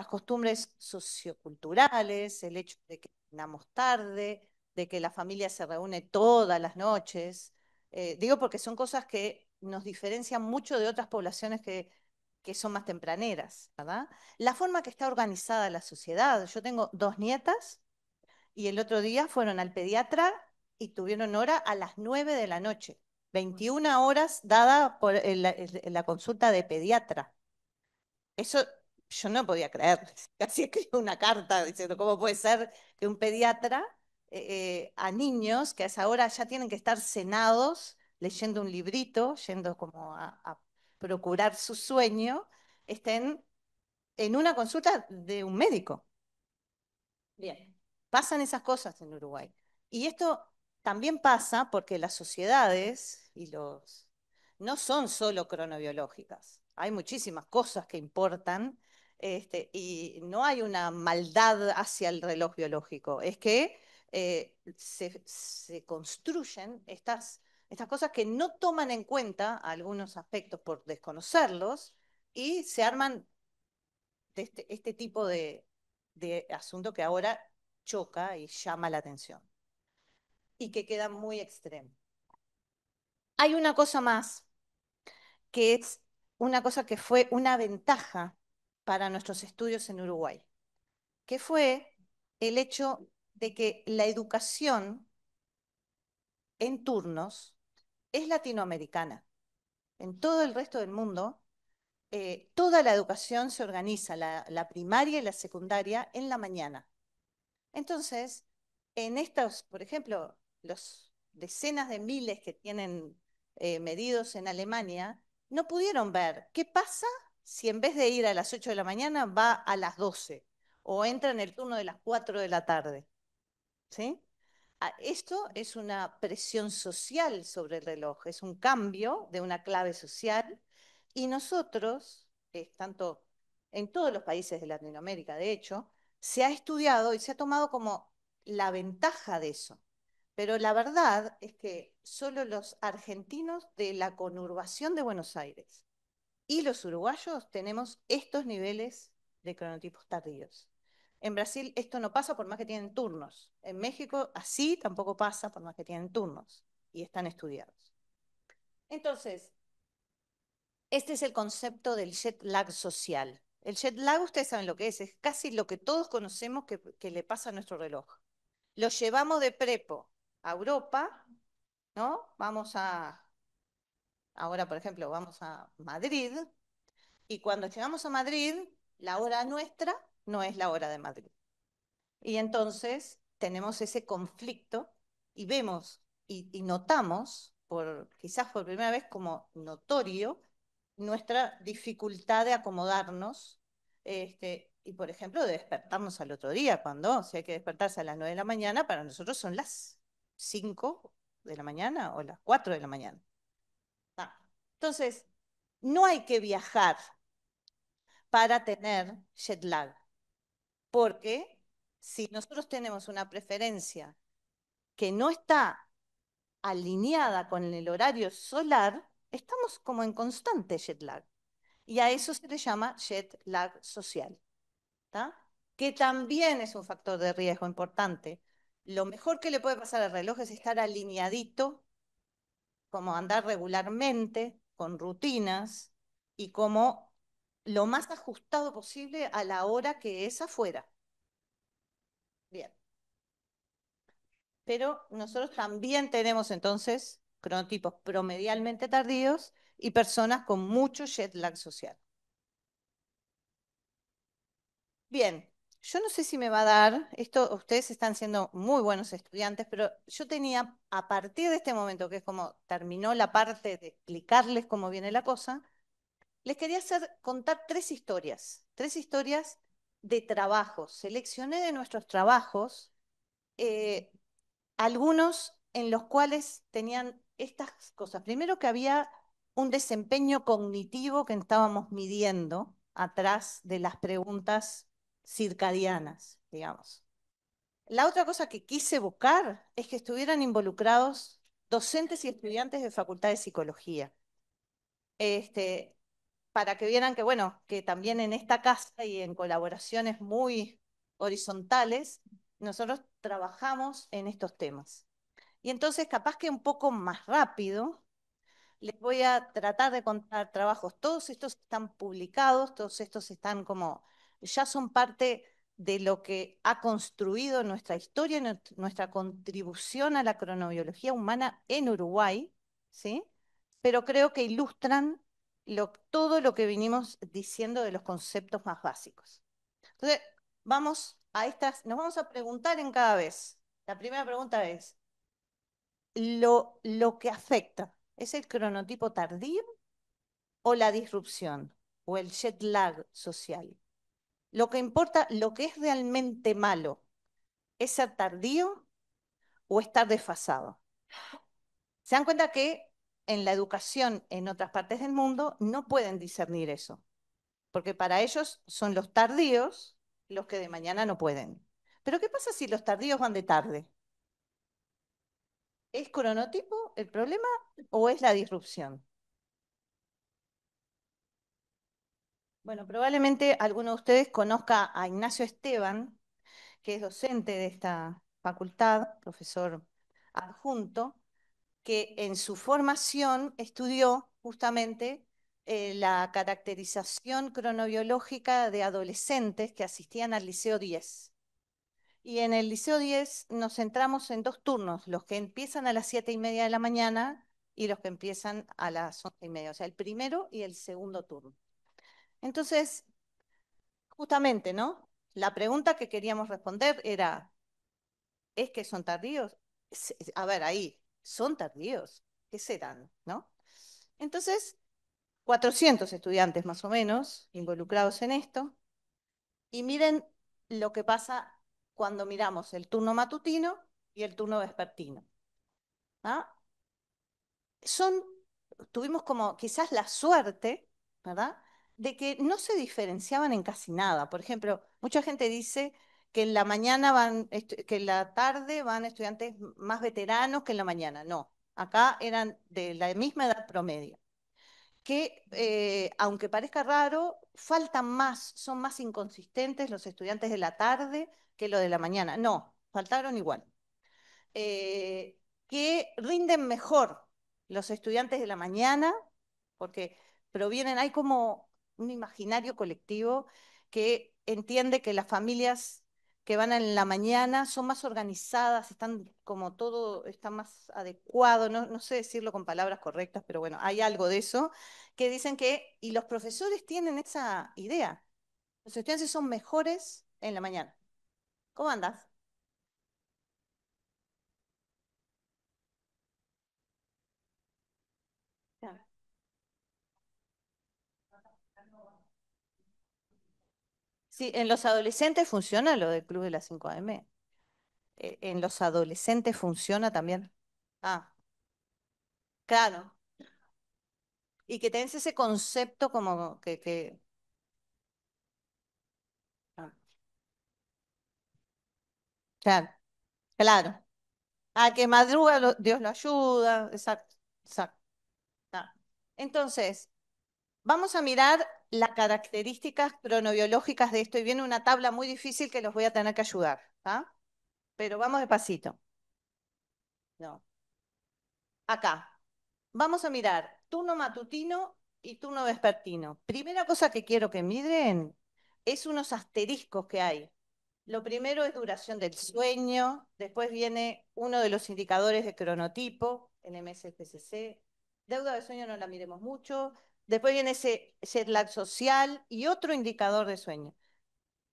costumbres socioculturales, el hecho de que cenamos tarde, de que la familia se reúne todas las noches, digo porque son cosas que nos diferencian mucho de otras poblaciones que son más tempraneras, ¿verdad? La forma que está organizada la sociedad. Yo tengo dos nietas y el otro día fueron al pediatra y tuvieron hora a las 9 de la noche. 21 horas dada por la consulta de pediatra. Eso yo no podía creer. Casi escribí una carta diciendo cómo puede ser que un pediatra a niños que a esa hora ya tienen que estar cenados, leyendo un librito, yendo como a procurar su sueño, estén en una consulta de un médico. Bien, pasan esas cosas en Uruguay. Y esto también pasa porque las sociedades y los no son solo cronobiológicas. Hay muchísimas cosas que importan, y no hay una maldad hacia el reloj biológico. Es que se construyen estas cosas que no toman en cuenta algunos aspectos por desconocerlos y se arman de este tipo de asunto que ahora choca y llama la atención y que queda muy extremo. Hay una cosa más, que es una cosa que fue una ventaja para nuestros estudios en Uruguay, que fue el hecho de que la educación en turnos es latinoamericana. En todo el resto del mundo, toda la educación se organiza, la primaria y la secundaria, en la mañana. Entonces, en estos, por ejemplo, los decenas de miles que tienen medidos en Alemania, no pudieron ver qué pasa si en vez de ir a las 8 de la mañana va a las 12 o entra en el turno de las 4 de la tarde. ¿Sí? Esto es una presión social sobre el reloj, es un cambio de una clave social y nosotros, tanto en todos los países de Latinoamérica, de hecho, se ha estudiado y se ha tomado como la ventaja de eso. Pero la verdad es que solo los argentinos de la conurbación de Buenos Aires y los uruguayos tenemos estos niveles de cronotipos tardíos. En Brasil esto no pasa por más que tienen turnos. En México así tampoco pasa por más que tienen turnos y están estudiados. Entonces, este es el concepto del jet lag social. El jet lag, ustedes saben lo que es casi lo que todos conocemos que le pasa a nuestro reloj. Lo llevamos de prepo a Europa, ¿no? Ahora por ejemplo, vamos a Madrid, y cuando llegamos a Madrid, la hora nuestra no es la hora de Madrid. Y entonces tenemos ese conflicto y vemos y notamos, quizás por primera vez como notorio, nuestra dificultad de acomodarnos y, por ejemplo, de despertarnos al otro día, cuando si hay que despertarse a las 9 de la mañana, para nosotros son las 5 de la mañana o las 4 de la mañana. Ah. Entonces, no hay que viajar para tener jet lag. Porque si nosotros tenemos una preferencia que no está alineada con el horario solar, estamos como en constante jet lag. Y a eso se le llama jet lag social, ¿tá? Que también es un factor de riesgo importante. Lo mejor que le puede pasar al reloj es estar alineadito, como andar regularmente, con rutinas y como lo más ajustado posible a la hora que es afuera. Bien. Pero nosotros también tenemos entonces cronotipos promedialmente tardíos y personas con mucho jet lag social. Bien, yo no sé si me va a dar, esto ustedes están siendo muy buenos estudiantes, pero yo tenía, a partir de este momento, que es como terminó la parte de explicarles cómo viene la cosa, les quería contar tres historias de trabajos. Seleccioné de nuestros trabajos eh, algunos en los cuales tenían estas cosas. Primero que había un desempeño cognitivo que estábamos midiendo atrás de las preguntas circadianas, digamos. La otra cosa que quise buscar es que estuvieran involucrados docentes y estudiantes de Facultad de Psicología. Este, para que vieran que, bueno, que también en esta casa y en colaboraciones muy horizontales, nosotros trabajamos en estos temas. Y entonces, capaz que un poco más rápido, les voy a tratar de contar trabajos. Todos estos están publicados, todos estos están como, ya son parte de lo que ha construido nuestra historia, nuestra contribución a la cronobiología humana en Uruguay, ¿sí? Pero creo que ilustran todo lo que vinimos diciendo de los conceptos más básicos. Entonces, nos vamos a preguntar en cada vez. La primera pregunta es, lo que afecta, ¿es el cronotipo tardío o la disrupción o el jet lag social? Lo que importa, lo que es realmente malo, ¿es ser tardío o estar desfasado? Se dan cuenta que en la educación en otras partes del mundo no pueden discernir eso, porque para ellos son los tardíos los que de mañana no pueden. Pero ¿qué pasa si los tardíos van de tarde? ¿Es cronotipo el problema o es la disrupción? Bueno, probablemente alguno de ustedes conozca a Ignacio Esteban, que es docente de esta facultad, profesor adjunto, que en su formación estudió justamente la caracterización cronobiológica de adolescentes que asistían al Liceo 10. Y en el Liceo 10 nos centramos en dos turnos, los que empiezan a las 7:30 de la mañana y los que empiezan a las 11:30, o sea, el primero y el segundo turno. Entonces, justamente, ¿no? La pregunta que queríamos responder era, ¿es que son tardíos? A ver, ahí, ¿son tardíos? ¿Qué serán, no? Entonces, 400 estudiantes más o menos involucrados en esto. Y miren lo que pasa cuando miramos el turno matutino y el turno vespertino. ¿Ah? Son, tuvimos como quizás la suerte, ¿verdad? De que no se diferenciaban en casi nada. Por ejemplo, mucha gente dice que en la mañana que en la tarde van estudiantes más veteranos que en la mañana. No, acá eran de la misma edad promedio. Que aunque parezca raro, faltan más, son más inconsistentes los estudiantes de la tarde que los de la mañana. No, faltaron igual eh, que rinden mejor los estudiantes de la mañana, porque provienen, hay como un imaginario colectivo que entiende que las familias que van en la mañana son más organizadas, están como todo, está más adecuado, no sé decirlo con palabras correctas, pero bueno, hay algo de eso, que dicen que, y los profesores tienen esa idea, los estudiantes son mejores en la mañana. ¿Cómo andas? Sí, en los adolescentes funciona lo del Club de las 5 AM. En los adolescentes funciona también. Ah, claro. Y que tenés ese concepto como ah, claro, claro. A que madruga, Dios lo ayuda. Exacto, exacto. Ah. Entonces, vamos a mirar las características cronobiológicas de esto. Y viene una tabla muy difícil que los voy a tener que ayudar. ¿Ah? Pero vamos despacito. No. Acá. Vamos a mirar turno matutino y turno vespertino. Primera cosa que quiero que miren es unos asteriscos que hay. Lo primero es duración del sueño, después viene uno de los indicadores de cronotipo, NMSPCC. Deuda de sueño no la miremos mucho. Después viene ese jet lag social y otro indicador de sueño.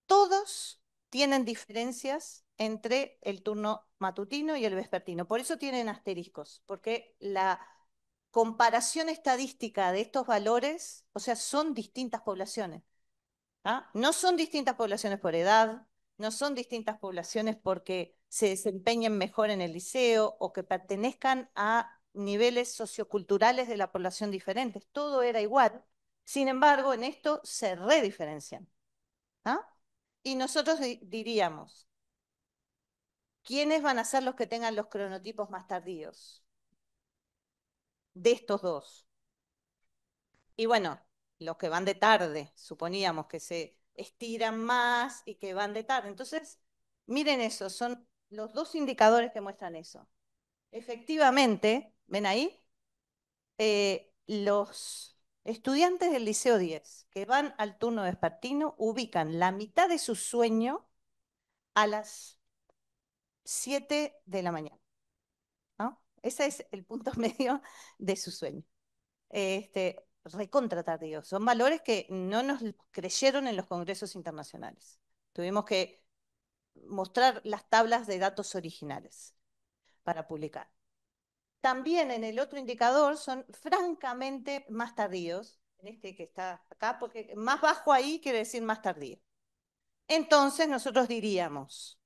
Todos tienen diferencias entre el turno matutino y el vespertino. Por eso tienen asteriscos, porque la comparación estadística de estos valores, o sea, son distintas poblaciones. ¿Ah? No son distintas poblaciones por edad, no son distintas poblaciones porque se desempeñen mejor en el liceo o que pertenezcan a niveles socioculturales de la población diferentes. Todo era igual. Sin embargo, en esto se rediferencian. ¿Ah? Y nosotros diríamos, ¿quiénes van a ser los que tengan los cronotipos más tardíos de estos dos? Y bueno, los que van de tarde, suponíamos que se estiran más y que van de tarde. Entonces, miren eso, son los dos indicadores que muestran eso. Efectivamente, ¿ven ahí? Los estudiantes del Liceo 10 que van al turno vespertino ubican la mitad de su sueño a las 7 de la mañana. ¿No? Ese es el punto medio de su sueño. Recontra tardío. Son valores que no nos creyeron en los congresos internacionales. Tuvimos que mostrar las tablas de datos originales para publicar. También en el otro indicador son francamente más tardíos, en este que está acá, porque más bajo ahí quiere decir más tardío. Entonces nosotros diríamos,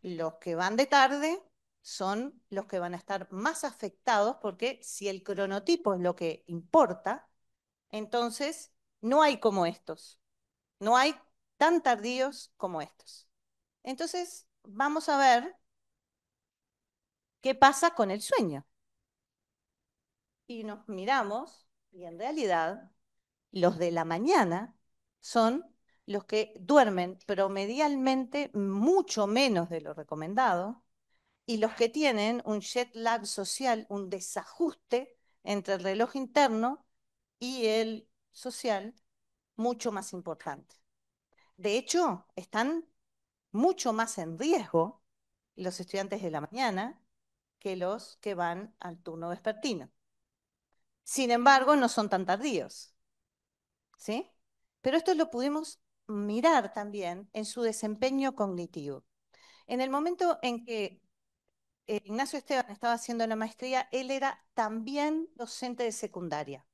los que van de tarde son los que van a estar más afectados porque si el cronotipo es lo que importa, entonces no hay como estos, no hay tan tardíos como estos. Entonces vamos a ver qué pasa con el sueño. Y nos miramos y en realidad los de la mañana son los que duermen promedialmente mucho menos de lo recomendado y los que tienen un jet lag social, un desajuste entre el reloj interno y el social mucho más importante. De hecho, están mucho más en riesgo los estudiantes de la mañana que los que van al turno vespertino. Sin embargo, no son tan tardíos, ¿sí? Pero esto lo pudimos mirar también en su desempeño cognitivo. En el momento en que Ignacio Esteban estaba haciendo la maestría, él era también docente de secundaria.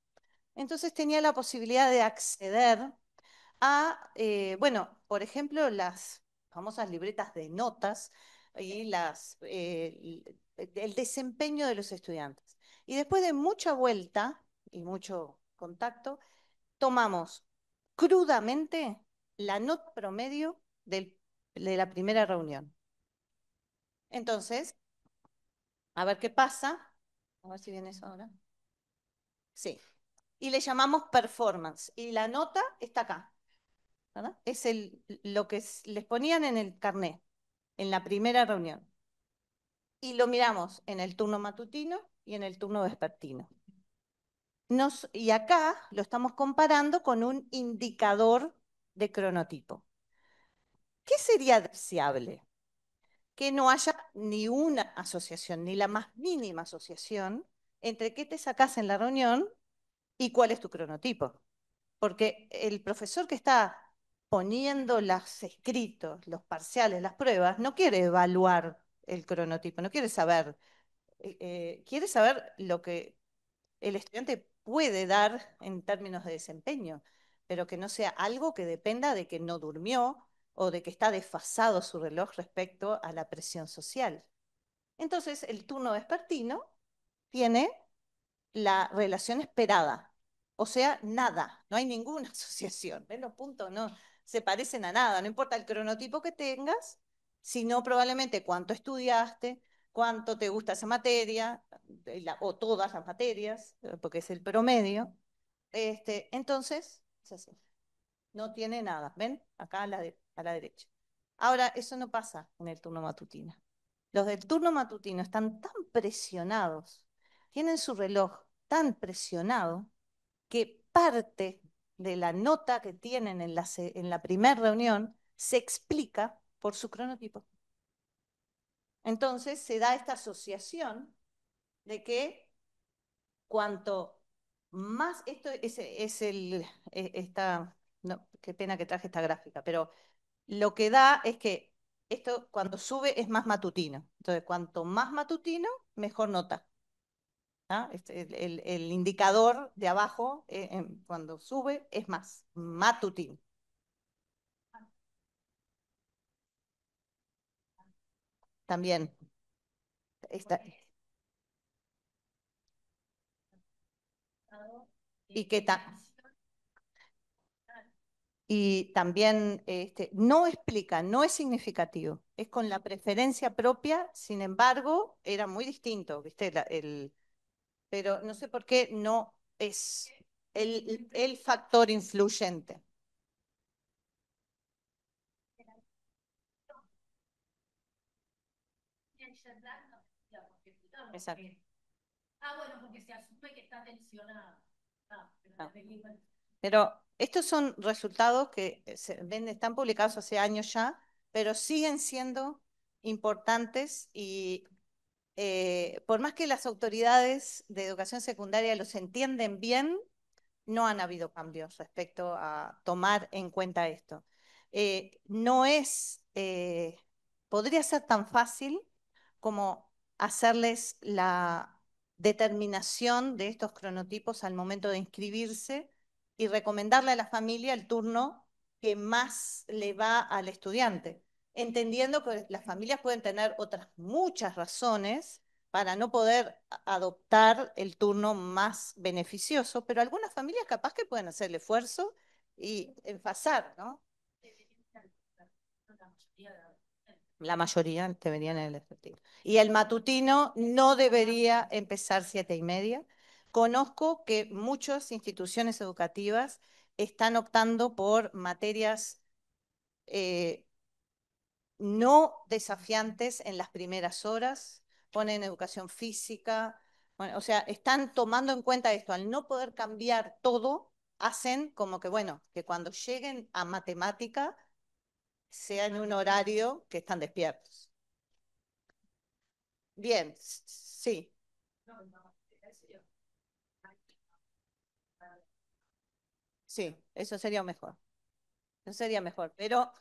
Entonces tenía la posibilidad de acceder a, bueno, por ejemplo, las famosas libretas de notas y el desempeño de los estudiantes. Y después de mucha vuelta y mucho contacto, tomamos crudamente la nota promedio de la primera reunión. Entonces, a ver qué pasa. A ver si viene eso ahora. Sí. Y le llamamos performance. Y la nota está acá, ¿verdad? Es lo que les ponían en el carnet, en la primera reunión. Y lo miramos en el turno matutino y en el turno vespertino. Y acá lo estamos comparando con un indicador de cronotipo. ¿Qué sería deseable? Que no haya ni una asociación, ni la más mínima asociación entre qué te sacas en la reunión y cuál es tu cronotipo. Porque el profesor que está poniendo los escritos, los parciales, las pruebas, no quiere evaluar el cronotipo, no quiere saber, quiere saber lo que el estudiante puede dar en términos de desempeño, pero que no sea algo que dependa de que no durmió o de que está desfasado su reloj respecto a la presión social. Entonces, el turno vespertino tiene la relación esperada, o sea, nada, no hay ninguna asociación, ¿ves? Los puntos no se parecen a nada, no importa el cronotipo que tengas, sino probablemente cuánto estudiaste, cuánto te gusta esa materia, o todas las materias, porque es el promedio. Entonces, es así, no tiene nada, ¿ven? Acá a la derecha. Ahora, eso no pasa en el turno matutino. Los del turno matutino están tan presionados, tienen su reloj tan presionado, que parte de la nota que tienen en la primera reunión se explica por su cronotipo. Entonces se da esta asociación de que cuanto más, esto es no, qué pena que traje esta gráfica, pero lo que da es que esto cuando sube es más matutino. Entonces, cuanto más matutino, mejor nota. ¿Ah? El indicador de abajo, cuando sube, es más matutino. También está. Y que y también no explica, no es significativo, es con la preferencia propia, sin embargo, era muy distinto, ¿viste? Pero no sé por qué no es el factor influyente. Exacto. Ah. Pero estos son resultados que están publicados hace años ya, pero siguen siendo importantes y por más que las autoridades de educación secundaria los entienden bien, no han habido cambios respecto a tomar en cuenta esto. No es, podría ser tan fácil como hacerles la determinación de estos cronotipos al momento de inscribirse y recomendarle a la familia el turno que más le va al estudiante, entendiendo que las familias pueden tener otras muchas razones para no poder adoptar el turno más beneficioso, pero algunas familias capaz que pueden hacer el esfuerzo y enfasar, ¿no? La mayoría deberían en el efectivo. Y el matutino no debería empezar 7:30. Conozco que muchas instituciones educativas están optando por materias eh, no desafiantes en las primeras horas, ponen educación física, bueno, o sea, están tomando en cuenta esto, al no poder cambiar todo, hacen como que, bueno, que cuando lleguen a matemática sea en un horario que están despiertos. Bien, sí, sí, eso sería mejor, eso sería mejor, pero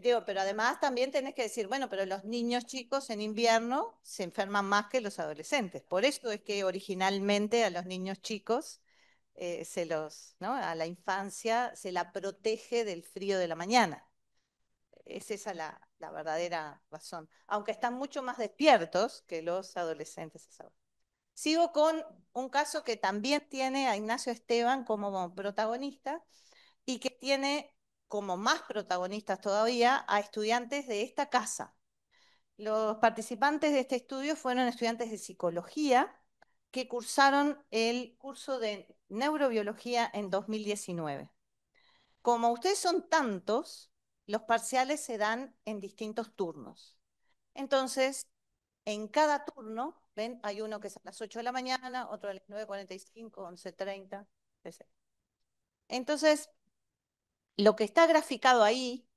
digo, pero además también tenés que decir, bueno, pero los niños chicos en invierno se enferman más que los adolescentes. Por eso es que originalmente a los niños chicos ¿no? A la infancia se la protege del frío de la mañana. Es esa la verdadera razón. Aunque están mucho más despiertos que los adolescentes a esa hora. Sigo con un caso que también tiene a Ignacio Esteban como protagonista y que tiene como más protagonistas todavía a estudiantes de esta casa. Los participantes de este estudio fueron estudiantes de psicología que cursaron el curso de neurobiología en 2019. Como ustedes son tantos, los parciales se dan en distintos turnos. Entonces, en cada turno, ven, hay uno que es a las 8 de la mañana, otro a las 9:45, 11:30, etc. Entonces, lo que está graficado ahí,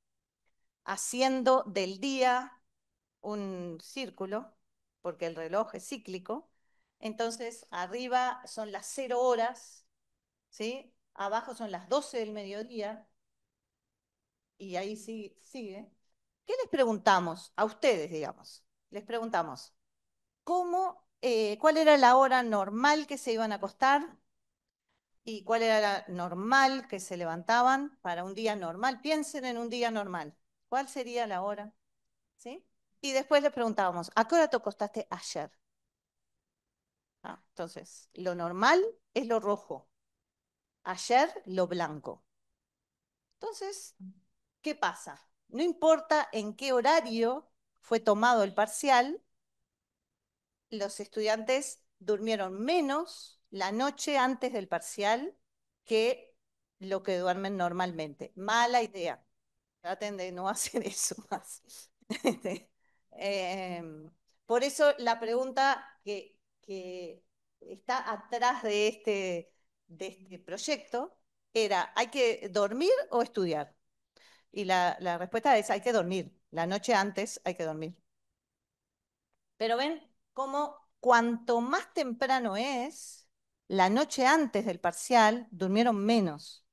haciendo del día un círculo, porque el reloj es cíclico, entonces arriba son las 0 horas, ¿sí? Abajo son las 12 del mediodía, y ahí sigue. ¿Qué les preguntamos a ustedes, digamos? Les preguntamos, ¿cuál era la hora normal que se iban a acostar? ¿Y cuál era la normal que se levantaban para un día normal? Piensen en un día normal. ¿Cuál sería la hora? ¿Sí? Y después les preguntábamos, ¿a qué hora te acostaste ayer? Ah, entonces, lo normal es lo rojo, ayer lo blanco. Entonces, ¿qué pasa? No importa en qué horario fue tomado el parcial, los estudiantes durmieron menos la noche antes del parcial que lo que duermen normalmente. Mala idea. Traten de no hacer eso más. Este, em, por eso la pregunta que está atrás de este proyecto era, ¿hay que dormir o estudiar? Y la respuesta es, hay que dormir. La noche antes hay que dormir. Pero ven cómo cuanto más temprano es, la noche antes del parcial durmieron menos.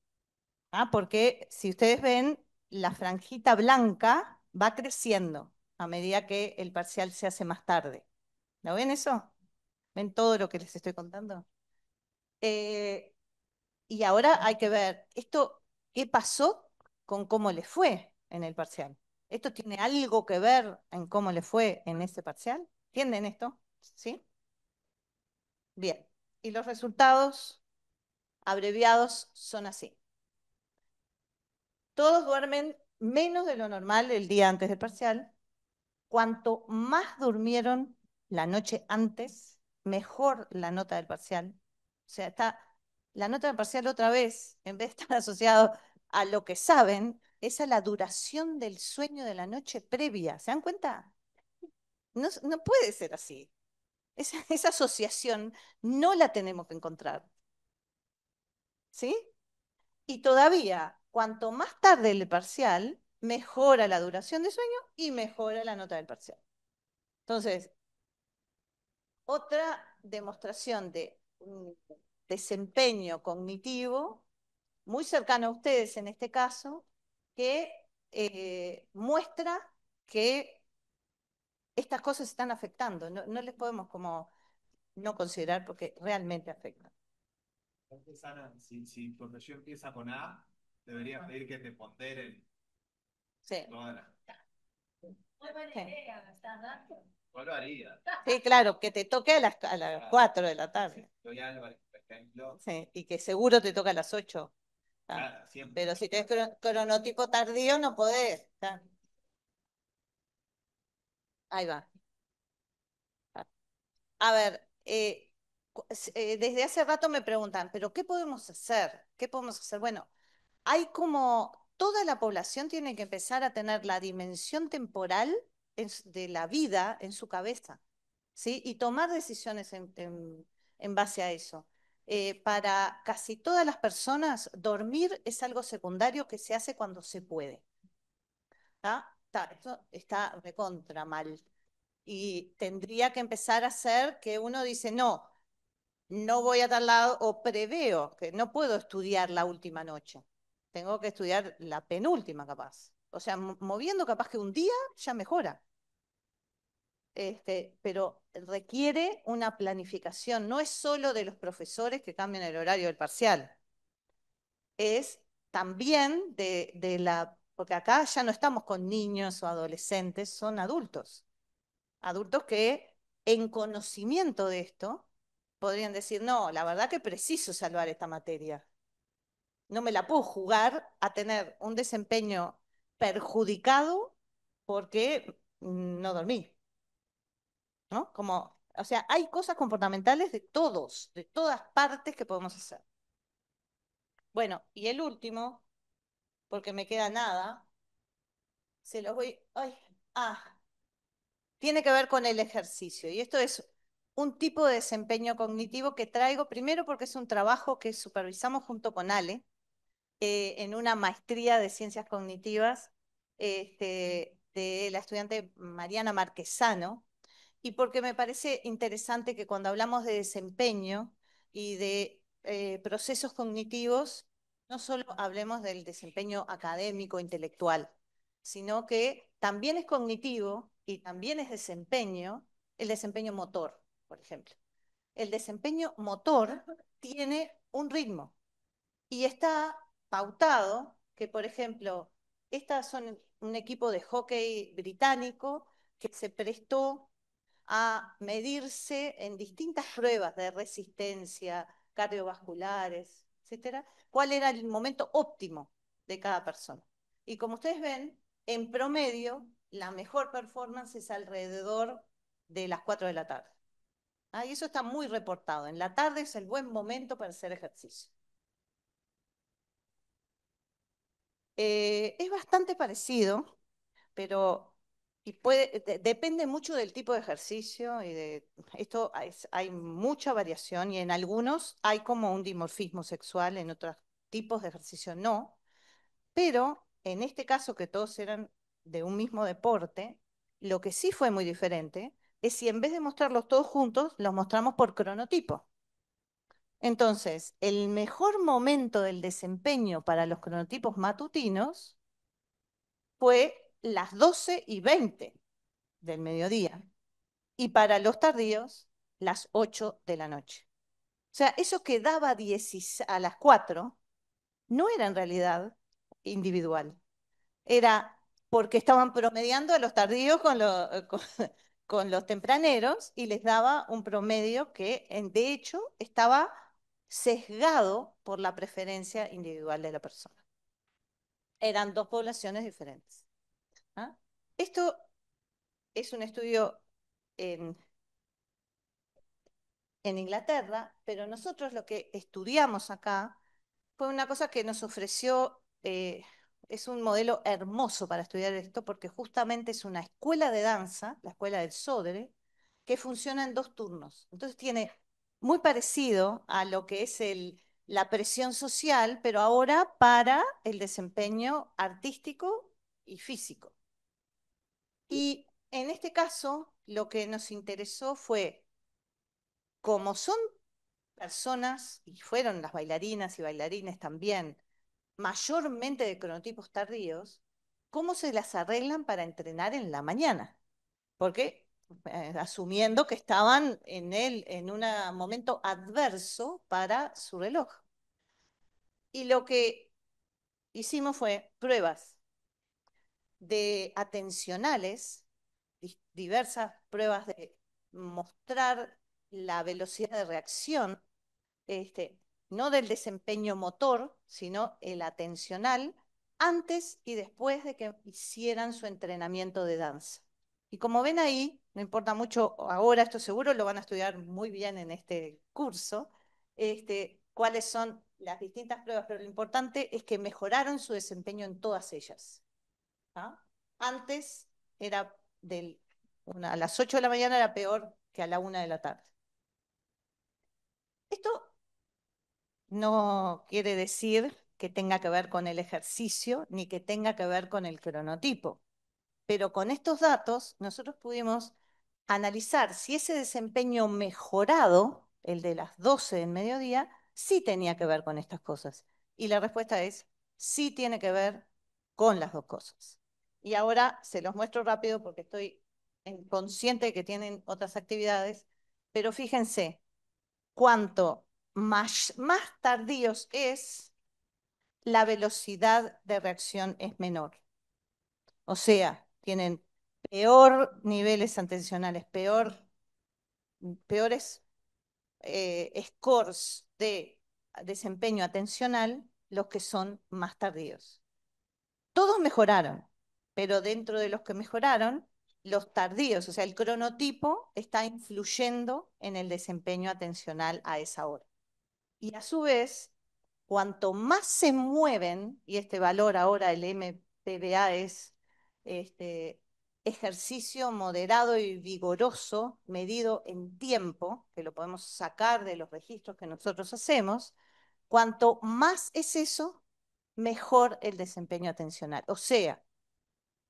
¿Ah? Porque si ustedes ven, la franjita blanca va creciendo a medida que el parcial se hace más tarde. ¿Lo ven eso? ¿Ven todo lo que les estoy contando? Eh, y ahora hay que ver, ¿qué pasó con cómo les fue en el parcial? ¿Esto tiene algo que ver en cómo les fue en ese parcial? ¿Entienden esto? ¿Sí? Bien. Y los resultados abreviados son así. Todos duermen menos de lo normal el día antes del parcial. Cuanto más durmieron la noche antes, mejor la nota del parcial. O sea, la nota del parcial otra vez, en vez de estar asociado a lo que saben, es a la duración del sueño de la noche previa. ¿Se dan cuenta? No, no puede ser así. Esa asociación no la tenemos que encontrar. ¿Sí? Y todavía, cuanto más tarde el parcial, mejora la duración de sueño y mejora la nota del parcial. Entonces, otra demostración de un desempeño cognitivo muy cercano a ustedes en este caso, que muestra que estas cosas están afectando. No, no les podemos como no considerar porque realmente afectan. Entonces, Ana, si tu apellido empieza con A, deberías pedir que te ponderen Sí. toda la. Muy buena idea, ¿verdad? ¿Cuál lo haría? Sí, claro, que te toque a las 4 de la tarde. Soy Álvarez, por ejemplo. Sí, y que seguro te toca a las 8. Ah, Claro, siempre. pero si tenés cronotipo tardío, no podés. Ah, ahí va. Ah. A ver, desde hace rato me preguntan, ¿pero qué podemos hacer? ¿Qué podemos hacer? Bueno, hay como toda la población tiene que empezar a tener la dimensión temporal de la vida en su cabeza, ¿sí? Y tomar decisiones en base a eso. Para casi todas las personas, dormir es algo secundario que se hace cuando se puede. Esto está recontra mal. Y tendría que empezar a ser que uno dice, no, no voy a tal lado o preveo que no puedo estudiar la última noche. Tengo que estudiar la penúltima capaz. O sea, moviendo capaz que un día ya mejora. pero requiere una planificación. No es solo de los profesores que cambian el horario del parcial, es también porque acá ya no estamos con niños o adolescentes, son adultos. Adultos que en conocimiento de esto podrían decir, no, la verdad que preciso salvar esta materia. No me la puedo jugar a tener un desempeño perjudicado porque no dormí, ¿no? Como, o sea, hay cosas comportamentales de todos, de todas partes que podemos hacer. Bueno, y el último, porque me queda nada, se los voy, ay, tiene que ver con el ejercicio. Y esto es un tipo de desempeño cognitivo que traigo primero porque es un trabajo que supervisamos junto con Ale en una maestría de ciencias cognitivas de la estudiante Mariana Marquesano, y porque me parece interesante que cuando hablamos de desempeño y de procesos cognitivos, no solo hablemos del desempeño académico, intelectual, sino que también es cognitivo y también es desempeño, el desempeño motor, por ejemplo. El desempeño motor tiene un ritmo y está pautado que, por ejemplo, estas son un equipo de hockey británico que se prestó a medirse en distintas pruebas de resistencia, cardiovasculares, etcétera, cuál era el momento óptimo de cada persona. Y como ustedes ven, en promedio, la mejor performance es alrededor de las 4 de la tarde. Y eso está muy reportado. En la tarde es el buen momento para hacer ejercicio. Es bastante parecido, pero depende mucho del tipo de ejercicio y de esto hay mucha variación y en algunos hay como un dimorfismo sexual, en otros tipos de ejercicio no, pero en este caso que todos eran de un mismo deporte, lo que sí fue muy diferente es si en vez de mostrarlos todos juntos, los mostramos por cronotipo. Entonces, el mejor momento del desempeño para los cronotipos matutinos fue las 12:20 del mediodía y para los tardíos las 8 de la noche. O sea, eso que daba a las 4 no era en realidad individual, era porque estaban promediando a los tardíos con los tempraneros y les daba un promedio que de hecho estaba sesgado por la preferencia individual de la persona. Eran dos poblaciones diferentes. ¿Ah? Esto es un estudio en, en Inglaterra, pero nosotros lo que estudiamos acá fue una cosa que nos ofreció, es un modelo hermoso para estudiar esto, porque justamente es una escuela de danza, la escuela del Sodre, que funciona en 2 turnos. Entonces tiene muy parecido a lo que es la presión social, pero ahora para el desempeño artístico y físico. Y en este caso, lo que nos interesó fue, como son personas, y fueron las bailarinas y bailarines también, mayormente de cronotipos tardíos, ¿cómo se las arreglan para entrenar en la mañana? Porque asumiendo que estaban en un momento adverso para su reloj. Y lo que hicimos fue pruebas de atencionales, diversas pruebas de mostrar la velocidad de reacción, no del desempeño motor, sino el atencional, antes y después de que hicieran su entrenamiento de danza. Y como ven ahí, no importa mucho ahora, esto seguro lo van a estudiar muy bien en este curso, cuáles son las distintas pruebas, pero lo importante es que mejoraron su desempeño en todas ellas. ¿Ah? Antes era a las 8 de la mañana era peor que a la 1 de la tarde. Esto no quiere decir que tenga que ver con el ejercicio ni que tenga que ver con el cronotipo, pero con estos datos nosotros pudimos analizar si ese desempeño mejorado, el de las 12 del mediodía, sí tenía que ver con estas cosas. Y la respuesta es sí tiene que ver con las dos cosas. Y ahora se los muestro rápido porque estoy consciente de que tienen otras actividades, pero fíjense, cuanto más tardíos es, la velocidad de reacción es menor. O sea, tienen peor niveles atencionales, peores scores de desempeño atencional los que son más tardíos. Todos mejoraron, pero dentro de los que mejoraron, los tardíos, o sea, el cronotipo está influyendo en el desempeño atencional a esa hora. Y a su vez, cuanto más se mueven, y este valor ahora, el MPBA, es ejercicio moderado y vigoroso, medido en tiempo, que lo podemos sacar de los registros que nosotros hacemos, cuanto más es eso, mejor el desempeño atencional. O sea,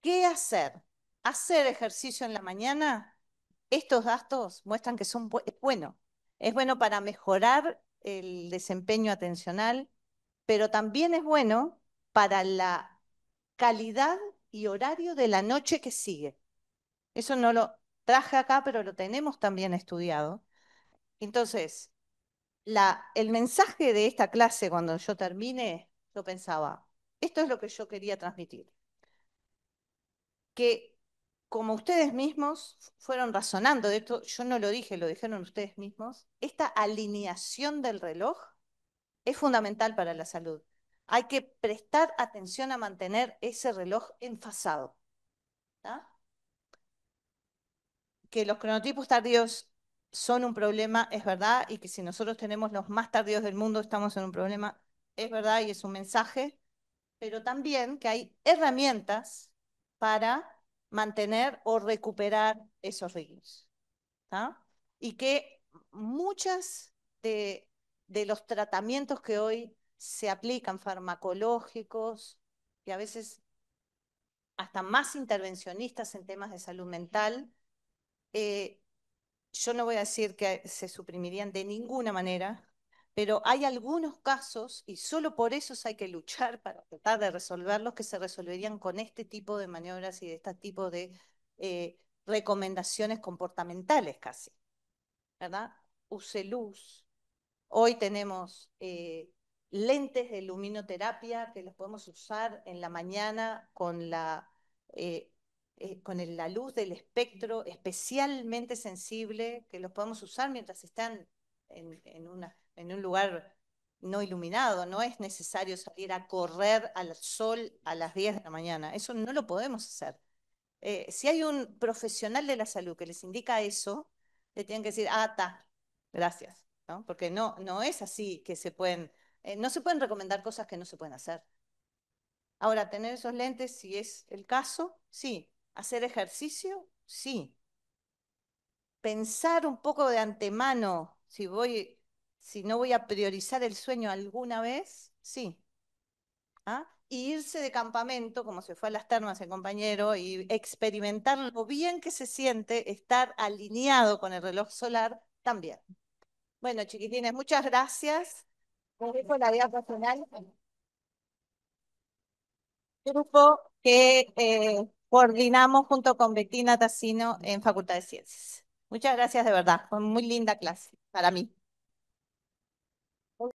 ¿qué hacer? Hacer ejercicio en la mañana. Estos datos muestran que es bueno. Es bueno para mejorar el desempeño atencional, pero también es bueno para la calidad y horario de la noche que sigue. Eso no lo traje acá, pero lo tenemos también estudiado. Entonces, el mensaje de esta clase, cuando yo termine, yo pensaba, esto es lo que yo quería transmitir, que como ustedes mismos fueron razonando de esto, yo no lo dije, lo dijeron ustedes mismos, esta alineación del reloj es fundamental para la salud. Hay que prestar atención a mantener ese reloj enfasado. ¿Tá? Que los cronotipos tardíos son un problema, es verdad, y que si nosotros tenemos los más tardíos del mundo estamos en un problema, es verdad, y es un mensaje, pero también que hay herramientas para mantener o recuperar esos ritmos. ¿Tá? Y que muchas de los tratamientos que hoy se aplican, farmacológicos, y a veces hasta más intervencionistas en temas de salud mental, eh, yo no voy a decir que se suprimirían de ninguna manera, pero hay algunos casos, y solo por eso hay que luchar para tratar de resolverlos, que se resolverían con este tipo de maniobras y de este tipo de recomendaciones comportamentales casi, ¿verdad? Use luz. Hoy tenemos lentes de luminoterapia que los podemos usar en la mañana con la luz del espectro especialmente sensible, que los podemos usar mientras están en un lugar no iluminado. No es necesario salir a correr al sol a las 10 de la mañana. Eso no lo podemos hacer. Si hay un profesional de la salud que les indica eso, le tienen que decir, está, gracias, ¿no? Porque no es así que no se pueden recomendar cosas que no se pueden hacer. Ahora, tener esos lentes, si es el caso, sí. Hacer ejercicio, sí. Pensar un poco de antemano si no voy a priorizar el sueño alguna vez, sí. ¿Ah? Y irse de campamento, como se fue a las termas el compañero, y experimentar lo bien que se siente estar alineado con el reloj solar también. Bueno, chiquitines, muchas gracias. Les dejo la vida personal. Grupo que coordinamos junto con Bettina Tassino en Facultad de Ciencias. Muchas gracias de verdad, fue muy linda clase para mí.